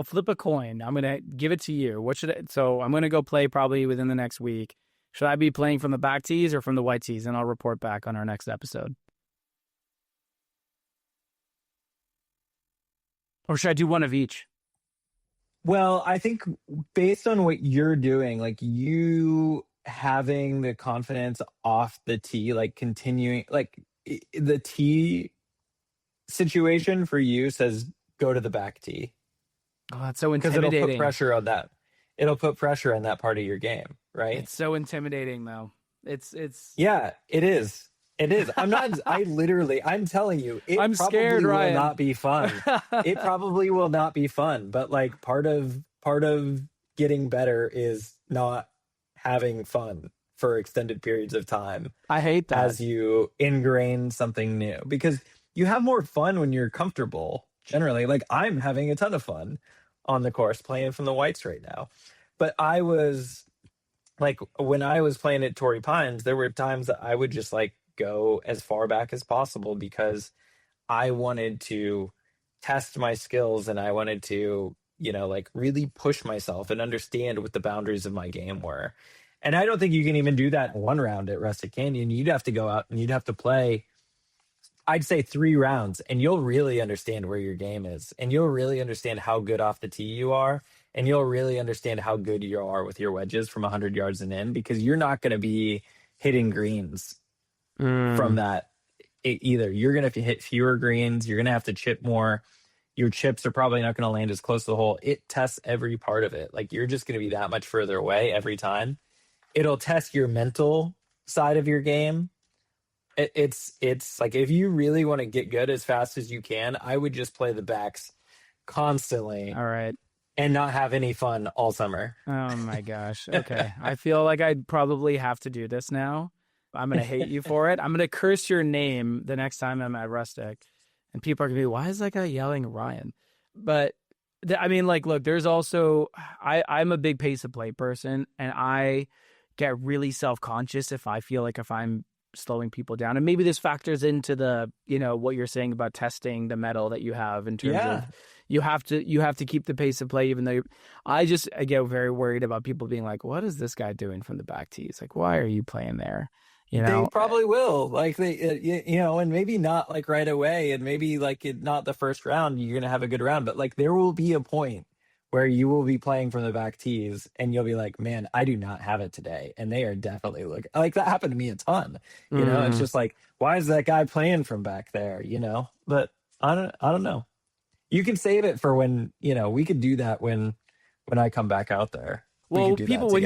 flip a coin. I'm going to give it to you. So I'm going to go play probably within the next week. Should I be playing from the back tees or from the white tees? And I'll report back on our next episode. Or should I do one of each? Well, I think based on what you're doing, like you having the confidence off the tee, like continuing, like the tee situation for you says go to the back tee. Oh, that's so intimidating. Because it'll put pressure on that. It'll put pressure on that part of your game, right? It's so intimidating, though. It's yeah, it is. It is. I'm telling you, it I'm probably scared, will Ryan. not be fun. It probably will not be fun, but like part of getting better is not having fun for extended periods of time I hate that. as you ingrain something new, because you have more fun when you're comfortable. Generally, like I'm having a ton of fun on the course playing from the whites right now. But I was like, when I was playing at Torrey Pines, there were times that I would just like go as far back as possible because I wanted to test my skills and I wanted to, like really push myself and understand what the boundaries of my game were. And I don't think you can even do that in one round at Rustic Canyon. You'd have to go out and you'd have to play, I'd say 3 rounds, and you'll really understand where your game is. And you'll really understand how good off the tee you are. And you'll really understand how good you are with your wedges from 100 yards and in, because you're not going to be hitting greens from that either. You're going to hit fewer greens. You're going to have to chip more. Your chips are probably not going to land as close to the hole. It tests every part of it. Like you're just going to be that much further away every time. It'll test your mental side of your game. It's like, if you really want to get good as fast as you can, I would just play the backs constantly. All right. And not have any fun all summer. Oh my gosh. Okay. I feel like I'd probably have to do this now. I'm going to hate you for it. I'm going to curse your name the next time I'm at Rustic. And people are going to be, why is that guy yelling Ryan? But I mean, like, look, there's also, I'm a big pace of play person, and I get really self-conscious if I feel like if I'm slowing people down. And maybe this factors into the, what you're saying about testing the metal that you have in terms of you have to keep the pace of play, even though I get very worried about people being like, what is this guy doing from the back tees? Like, why are you playing there? They probably will, like and maybe not like right away, and maybe like not the first round you're gonna have a good round, but like there will be a point where you will be playing from the back tees and you'll be like, man, I do not have it today, and they are definitely looking like that. Happened to me a ton. It's just like, why is that guy playing from back there? But I don't know. You can save it for when we could do that when I come back out there. Well, people, when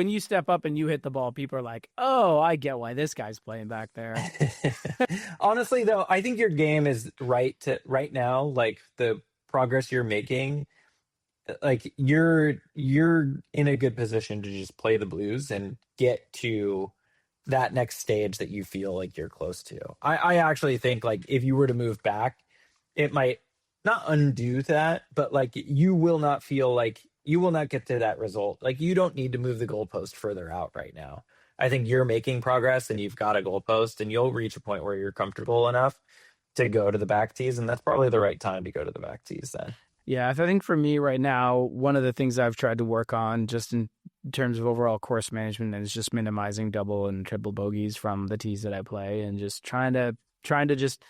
you step up and you hit the ball, people are like, "Oh, I get why this guy's playing back there." Honestly, though, I think your game is right now. Like the progress you're making, like you're in a good position to just play the blues and get to that next stage that you feel like you're close to. I actually think like if you were to move back, it might not undo that, but like you will not feel like. You will not get to that result. Like you don't need to move the goalpost further out right now. I think you're making progress and you've got a goalpost, and you'll reach a point where you're comfortable enough to go to the back tees, and that's probably the right time to go to the back tees then. Yeah, I think for me right now, one of the things I've tried to work on just in terms of overall course management is just minimizing double and triple bogeys from the tees that I play, and just trying to just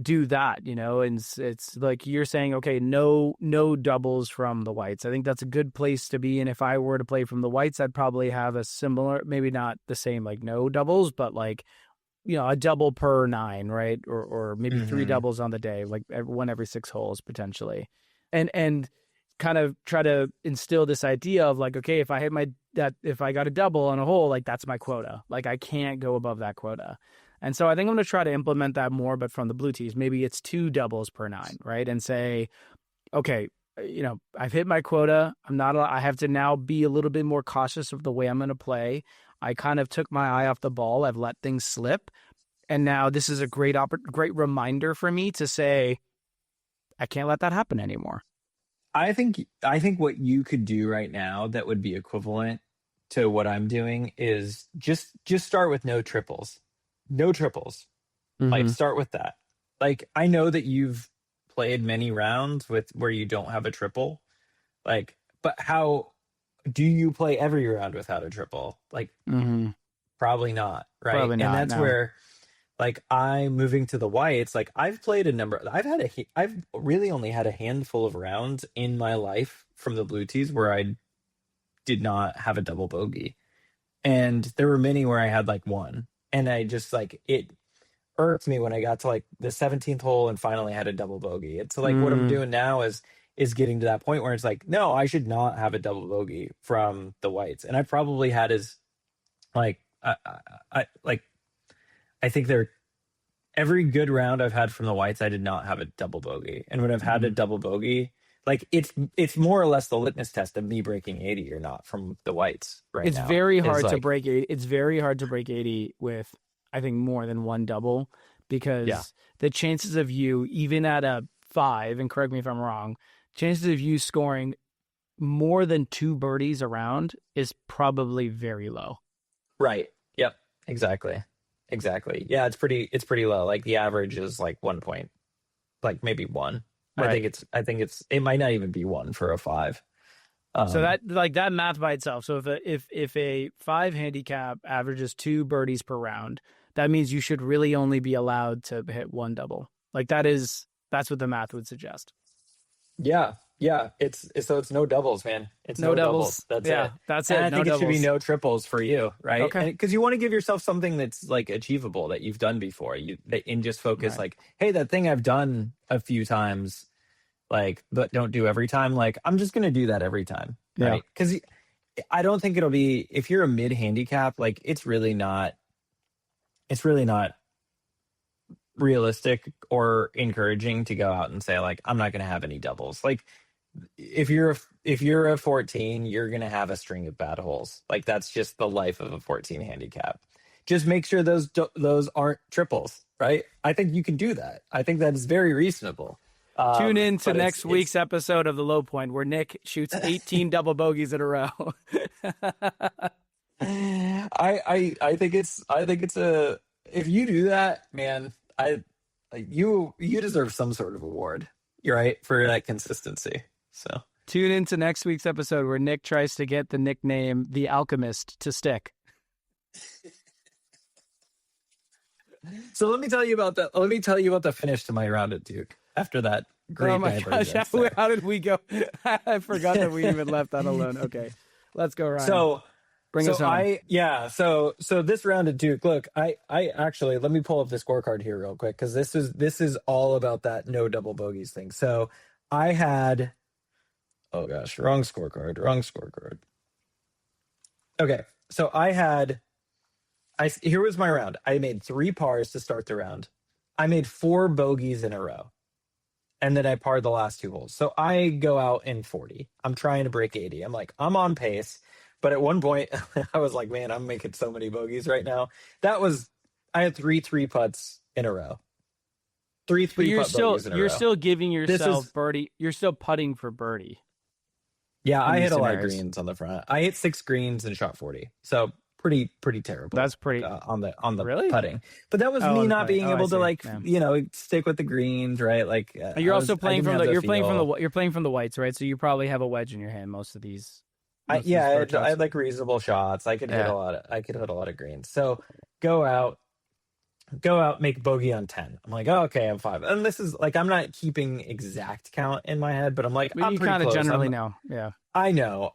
do that, and it's like you're saying, okay, no doubles from the whites. I think that's a good place to be. And if I were to play from the whites, I'd probably have a similar, maybe not the same, like no doubles, but like, a double per 9, right? Or maybe 3 doubles on the day, like one every 6 holes potentially. And kind of try to instill this idea of like, okay, if I got a double on a hole, like that's my quota. Like I can't go above that quota. And so I think I'm going to try to implement that more, but from the blue tees, maybe it's 2 doubles per 9, right? And say, okay, I've hit my quota. I have to now be a little bit more cautious of the way I'm going to play. I kind of took my eye off the ball. I've let things slip. And now this is a great reminder for me to say, I can't let that happen anymore. I think what you could do right now that would be equivalent to what I'm doing is just start with no triples. No triples. Like start with that. Like I know that you've played many rounds where you don't have a triple. Like, but how do you play every round without a triple? Like probably not, right? Probably not, and that's where like I'm moving to the whites. Like I've played I've really only had a handful of rounds in my life from the blue tees where I did not have a double bogey. And there were many where I had like one. And I just like, it irked me when I got to like the 17th hole and finally had a double bogey. It's like what I'm doing now is getting to that point where it's like, no, I should not have a double bogey from the whites. And I probably had as like, I think every good round I've had from the whites, I did not have a double bogey. And when I've had a double bogey, like it's more or less the litmus test of me breaking 80 or not from the whites right It's now. very hard It's to like, break 80. It's very hard to break 80 with, I think, more than one double, because the chances of you, even at a 5, and correct me if I'm wrong, chances of you scoring more than 2 birdies around is probably very low. Right. Yep. Exactly. Yeah, it's pretty low. Like the average is like 1 point, like maybe 1. Right. I think it might not even be 1 for a 5. So that math by itself. So if a 5 handicap averages 2 birdies per round, that means you should really only be allowed to hit 1 double. Like that's what the math would suggest. Yeah. It's no doubles, man. It's no doubles. That's it. That's and it. I think it should be no triples for you, right? Okay. Because you want to give yourself something that's like achievable that you've done before. And just focus like, hey, that thing I've done a few times, like, but don't do every time. Like, I'm just gonna do that every time, right? Because I don't think it'll be, if you're a mid handicap, like it's really not realistic or encouraging to go out and say like, I'm not gonna have any doubles. Like, if you're a 14, you're gonna have a string of bad holes. Like that's just the life of a 14 handicap. Just make sure those aren't triples, right? I think you can do that. I think that is very reasonable. Tune in to next week's episode of The Low Point, where Nick shoots 18 double bogeys in a row. I think it's if you do that, man, you deserve some sort of award, right, for that consistency. So tune in to next week's episode where Nick tries to get the nickname The Alchemist to stick. So let me tell you about the finish to my round at Duke after that great. Oh my gosh, how did we go? I forgot that we even left that alone. Okay, let's go, Ryan. So bring us home. So this round at Duke, look, I actually, let me pull up the scorecard here real quick, because this is all about that no double bogeys thing. So I had, oh gosh, wrong scorecard. Okay, so here was my round. I made 3 pars to start the round. I made 4 bogeys in a row. And then I parred the last 2 holes. So I go out in 40. I'm trying to break 80. I'm like, I'm on pace. But at one point, I was like, man, I'm making so many bogeys right now. I had 3 putts in a row. 3 putt bogeys in a row. You're still giving yourself birdie. You're still putting for birdie. Yeah, I hit a lot of greens on the front. I hit 6 greens and shot 40. So pretty terrible. That's pretty on the really? putting. But that was me not being able to stick with the greens, right? Like you're also playing from the whites, right? So you probably have a wedge in your hand most of these. I had like reasonable shots. I could hit a lot of greens. So go out, make bogey on 10. I'm like, oh, okay, I'm 5. And this is like, I'm not keeping exact count in my head, but I'm like, you kind of generally know. Yeah. I know.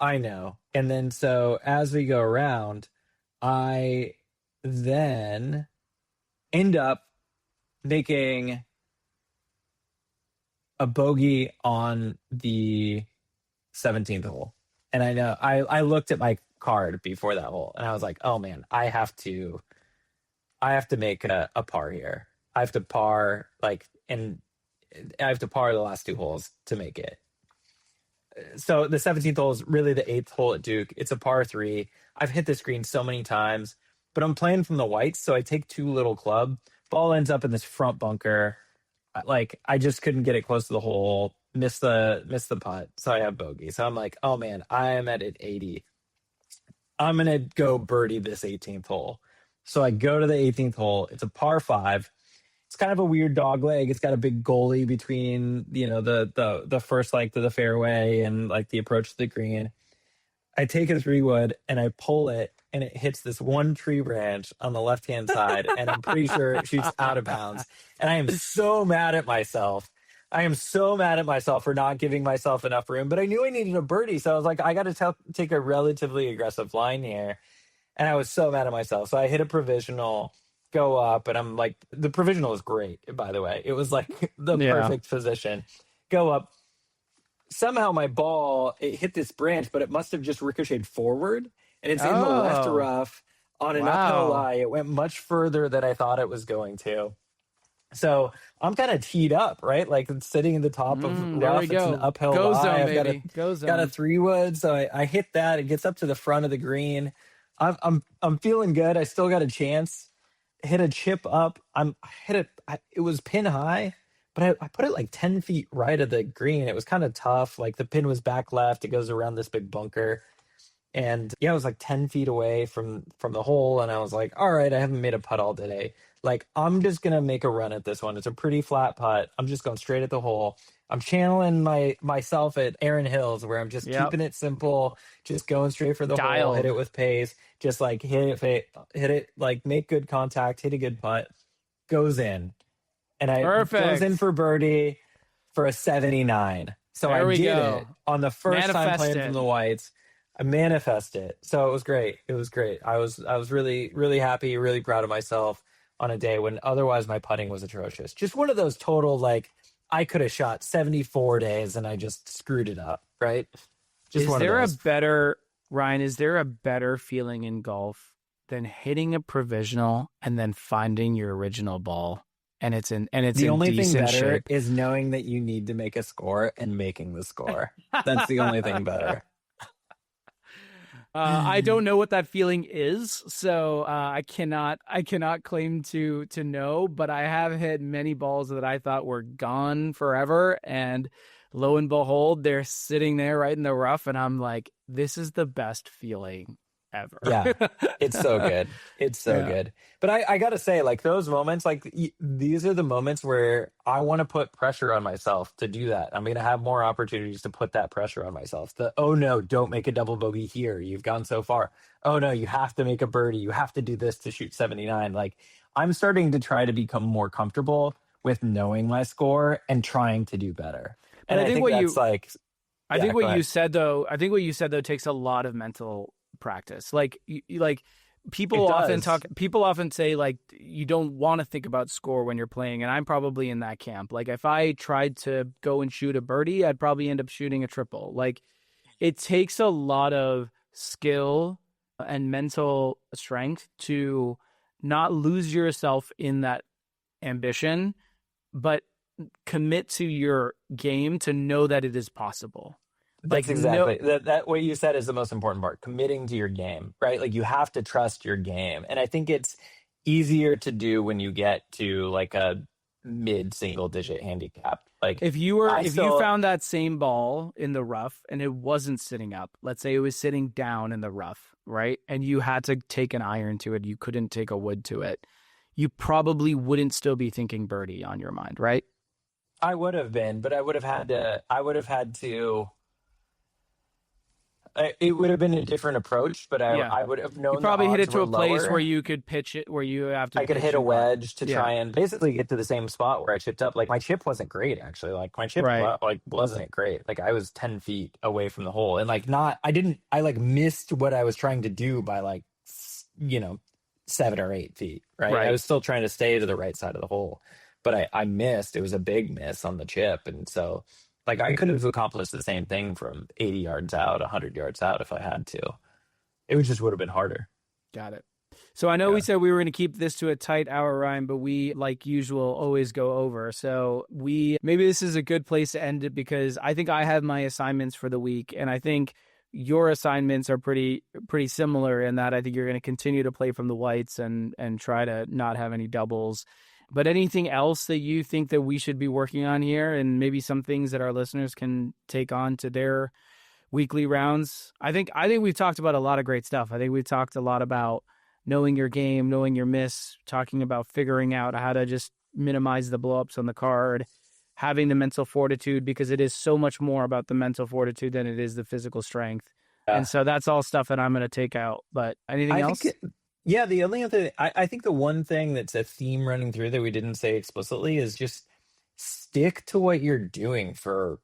And then so as we go around, I then end up making a bogey on the 17th hole. And I know I looked at my card before that hole and I was like, oh man, I have to make a par here. I have to par the last 2 holes to make it. So the 17th hole is really the 8th hole at Duke. It's a par 3. I've hit this green so many times, but I'm playing from the whites, so I take too little club. Ball ends up in this front bunker. Like, I just couldn't get it close to the hole. Miss the putt, so I have bogey. So I'm like, oh man, I am at 80. I'm gonna go birdie this 18th hole. So I go to the 18th hole. It's a par 5. It's kind of a weird dog leg. It's got a big goalie between, the first length of the fairway and like the approach to the green. I take a 3-wood and I pull it and it hits this one tree branch on the left-hand side. And I'm pretty sure it shoots out of bounds. And I am so mad at myself. For not giving myself enough room, but I knew I needed a birdie. So I was like, I got to take a relatively aggressive line here. And I was so mad at myself. So I hit a provisional, go up, and I'm like, the provisional was great, by the way. It was like the perfect position. Go up. Somehow my ball, it hit this branch, but it must have just ricocheted forward. And it's in the left rough. on an Wow. uphill lie. It went much further than I thought it was going to. So I'm kind of teed up, right? Like it's sitting in the top of There rough. we It's an go. uphill Go lie. zone, I've baby. Go got a zone. 3-wood, so I hit that. It gets up to the front of the green. I'm feeling good. I still got a chance. Hit a chip up. I hit it. It was pin high, but I put it like 10 feet right of the green. It was kind of tough. Like the pin was back left. It goes around this big bunker. And yeah, I was like 10 feet away from the hole. And I was like, all right, I haven't made a putt all today. Like, I'm just going to make a run at this one. It's a pretty flat putt. I'm just going straight at the hole. I'm channeling myself at Aaron Hills, where I'm just keeping it simple, just going straight for the hole, hit it with pace, just like hit it, like make good contact, hit a good putt, goes in. And goes in for birdie for a 79. So I did it on the first time playing from the whites. I manifest it. So it was great. It was great. I was really, really happy, really proud of myself on a day when otherwise my putting was atrocious. Just one of those total, like, I could have shot 74 days and I just screwed it up, right? Just is there Ryan, is there a better feeling in golf than hitting a provisional and then finding your original ball? And it's the only thing better shape. is knowing that you need to make a score and making the score. That's the only thing better. I don't know what that feeling is, so I cannot claim to know. But I have hit many balls that I thought were gone forever, and lo and behold, they're sitting there right in the rough, and I'm like, this is the best feeling ever. Yeah, it's so good. It's so good. But I gotta say, like, those moments, like these are the moments where I want to put pressure on myself to do that. I'm gonna have more opportunities to put that pressure on myself. Oh no, don't make a double bogey here. You've gone so far. Oh no, you have to make a birdie. You have to do this to shoot 79. Like, I'm starting to try to become more comfortable with knowing my score and trying to do better. And I think what that's like. I think what you said though takes a lot of mental practice. Like people often say, like, you don't want to think about score when you're playing, and I'm probably in that camp. Like, if I tried to go and shoot a birdie, I'd probably end up shooting a triple. Like, it takes a lot of skill and mental strength to not lose yourself in that ambition, but commit to your game to know that it is possible. That's exactly that what you said is the most important part, committing to your game, right? Like, you have to trust your game. And I think it's easier to do when you get to like a mid single digit handicap. Like, if you found that same ball in the rough and it wasn't sitting up, let's say it was sitting down in the rough, right? And you had to take an iron to it, you couldn't take a wood to it, you probably wouldn't still be thinking birdie on your mind, right? I would have been, but I would have had to it would have been a different approach, but I would have known. You probably hit it to a place lower. where you could pitch it, where you have to. I could hit a wedge to try and basically get to the same spot where I chipped up. Like, my chip wasn't great, actually. Like, my chip wasn't great. Like, I was 10 feet away from the hole, and I missed what I was trying to do by 7 or 8 feet. Right. I was still trying to stay to the right side of the hole, but I missed. It was a big miss on the chip, and so. Like, I could have accomplished the same thing from 80 yards out, 100 yards out if I had to. It just would have been harder. Got it. So I know we said we were going to keep this to a tight hour, Ryan, but we, like usual, always go over. So maybe this is a good place to end it, because I think I have my assignments for the week, and I think your assignments are pretty similar in that I think you're going to continue to play from the whites and try to not have any doubles. But anything else that you think that we should be working on here, and maybe some things that our listeners can take on to their weekly rounds? I think we've talked about a lot of great stuff. I think we've talked a lot about knowing your game, knowing your miss, talking about figuring out how to just minimize the blowups on the card, having the mental fortitude, because it is so much more about the mental fortitude than it is the physical strength. Yeah. And so that's all stuff that I'm going to take out. But anything else? Yeah, the only other, I think the one thing that's a theme running through that we didn't say explicitly is just stick to what you're doing for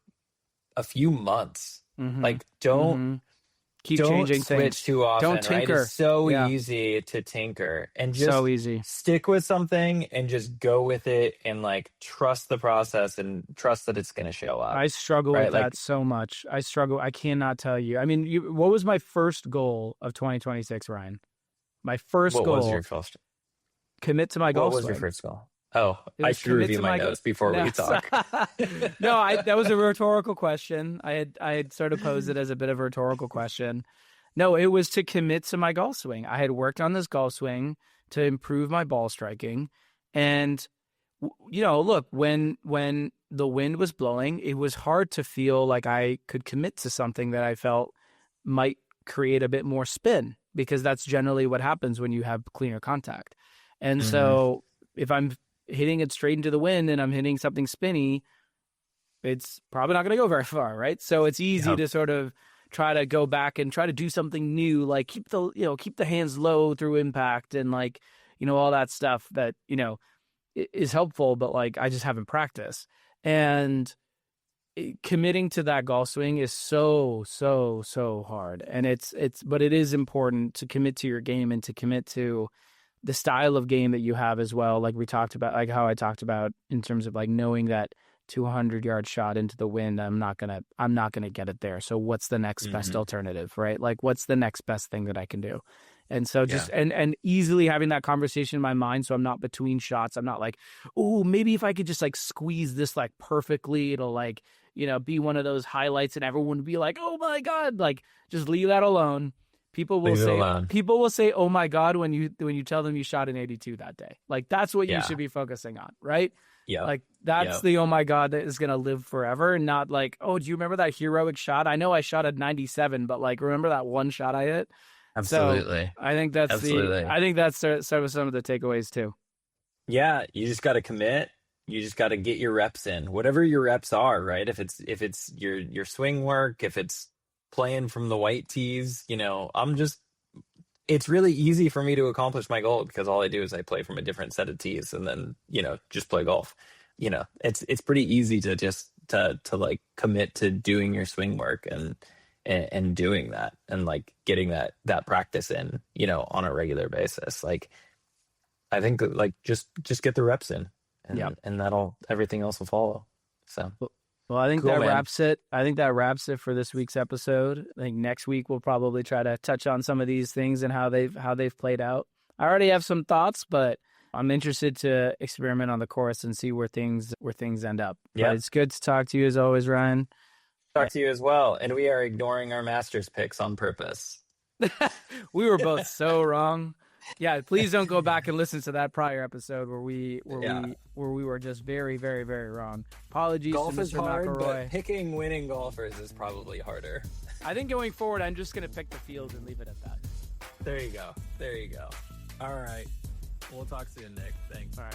a few months. Mm-hmm. Like, don't changing switch things too often. Don't tinker. Right? It's so easy to tinker, and just so easy. Stick with something and just go with it, and like trust the process and trust that it's going to show up. I struggle with that so much. I cannot tell you. I mean, what was my first goal of 2026, Ryan? My first What goal, was your first? commit to my golf What was swing. your first goal? Oh, It I was should commit review to my my notes before No, we talk. that was a rhetorical question. I had sort of posed it as a bit of a rhetorical question. No, it was to commit to my golf swing. I had worked on this golf swing to improve my ball striking. And, look, when the wind was blowing, it was hard to feel like I could commit to something that I felt might create a bit more spin, because that's generally what happens when you have cleaner contact. And so if I'm hitting it straight into the wind and I'm hitting something spinny, it's probably not going to go very far, right? So it's easy to sort of try to go back and try to do something new, like keep the hands low through impact and like, all that stuff that, is helpful, but like I just haven't practiced. And committing to that golf swing is so hard. And but it is important to commit to your game and to commit to the style of game that you have as well. Like we talked about, like how I talked about in terms of like knowing that 200-yard shot into the wind, I'm not going to get it there. So what's the next best alternative, right? Like what's the next best thing that I can do? And so just, and easily having that conversation in my mind. So I'm not between shots. I'm not like, oh, maybe if I could just like squeeze this like perfectly, it'll like, be one of those highlights and everyone would be like, oh my God, like just leave that alone. People will say, oh my God, when you tell them you shot an 82 that day. Like that's what you should be focusing on, right? Yeah. Like that's the oh my God that is going to live forever, and not like, oh, do you remember that heroic shot? I know I shot at 97, but like remember that one shot I hit? Absolutely. So I think that's sort of some of the takeaways too. Yeah, you just got to commit. You just got to get your reps in, whatever your reps are, right? If it's your swing work, if it's playing from the white tees, it's really easy for me to accomplish my goal because all I do is I play from a different set of tees and then, just play golf. It's pretty easy to just to like commit to doing your swing work and doing that and like getting that practice in, on a regular basis. Like I think that like just get the reps in and everything else will follow. So well, I think cool, that man. wraps it. I think that wraps it for this week's episode. I think next week we'll probably try to touch on some of these things and how they've played out. I already have some thoughts, but I'm interested to experiment on the course and see where things end up. Yeah, but it's good to talk to you as always, Ryan. Talk to you as well. And we are ignoring our Masters picks on purpose. We were both so wrong. Yeah, please don't go back and listen to that prior episode where we were just very, very, very wrong. Apologies Golf to Mr. is hard, McElroy. but picking winning golfers is probably harder. I think going forward, I'm just going to pick the field and leave it at that. There you go. All right. We'll talk soon, Nick. Thanks. All right.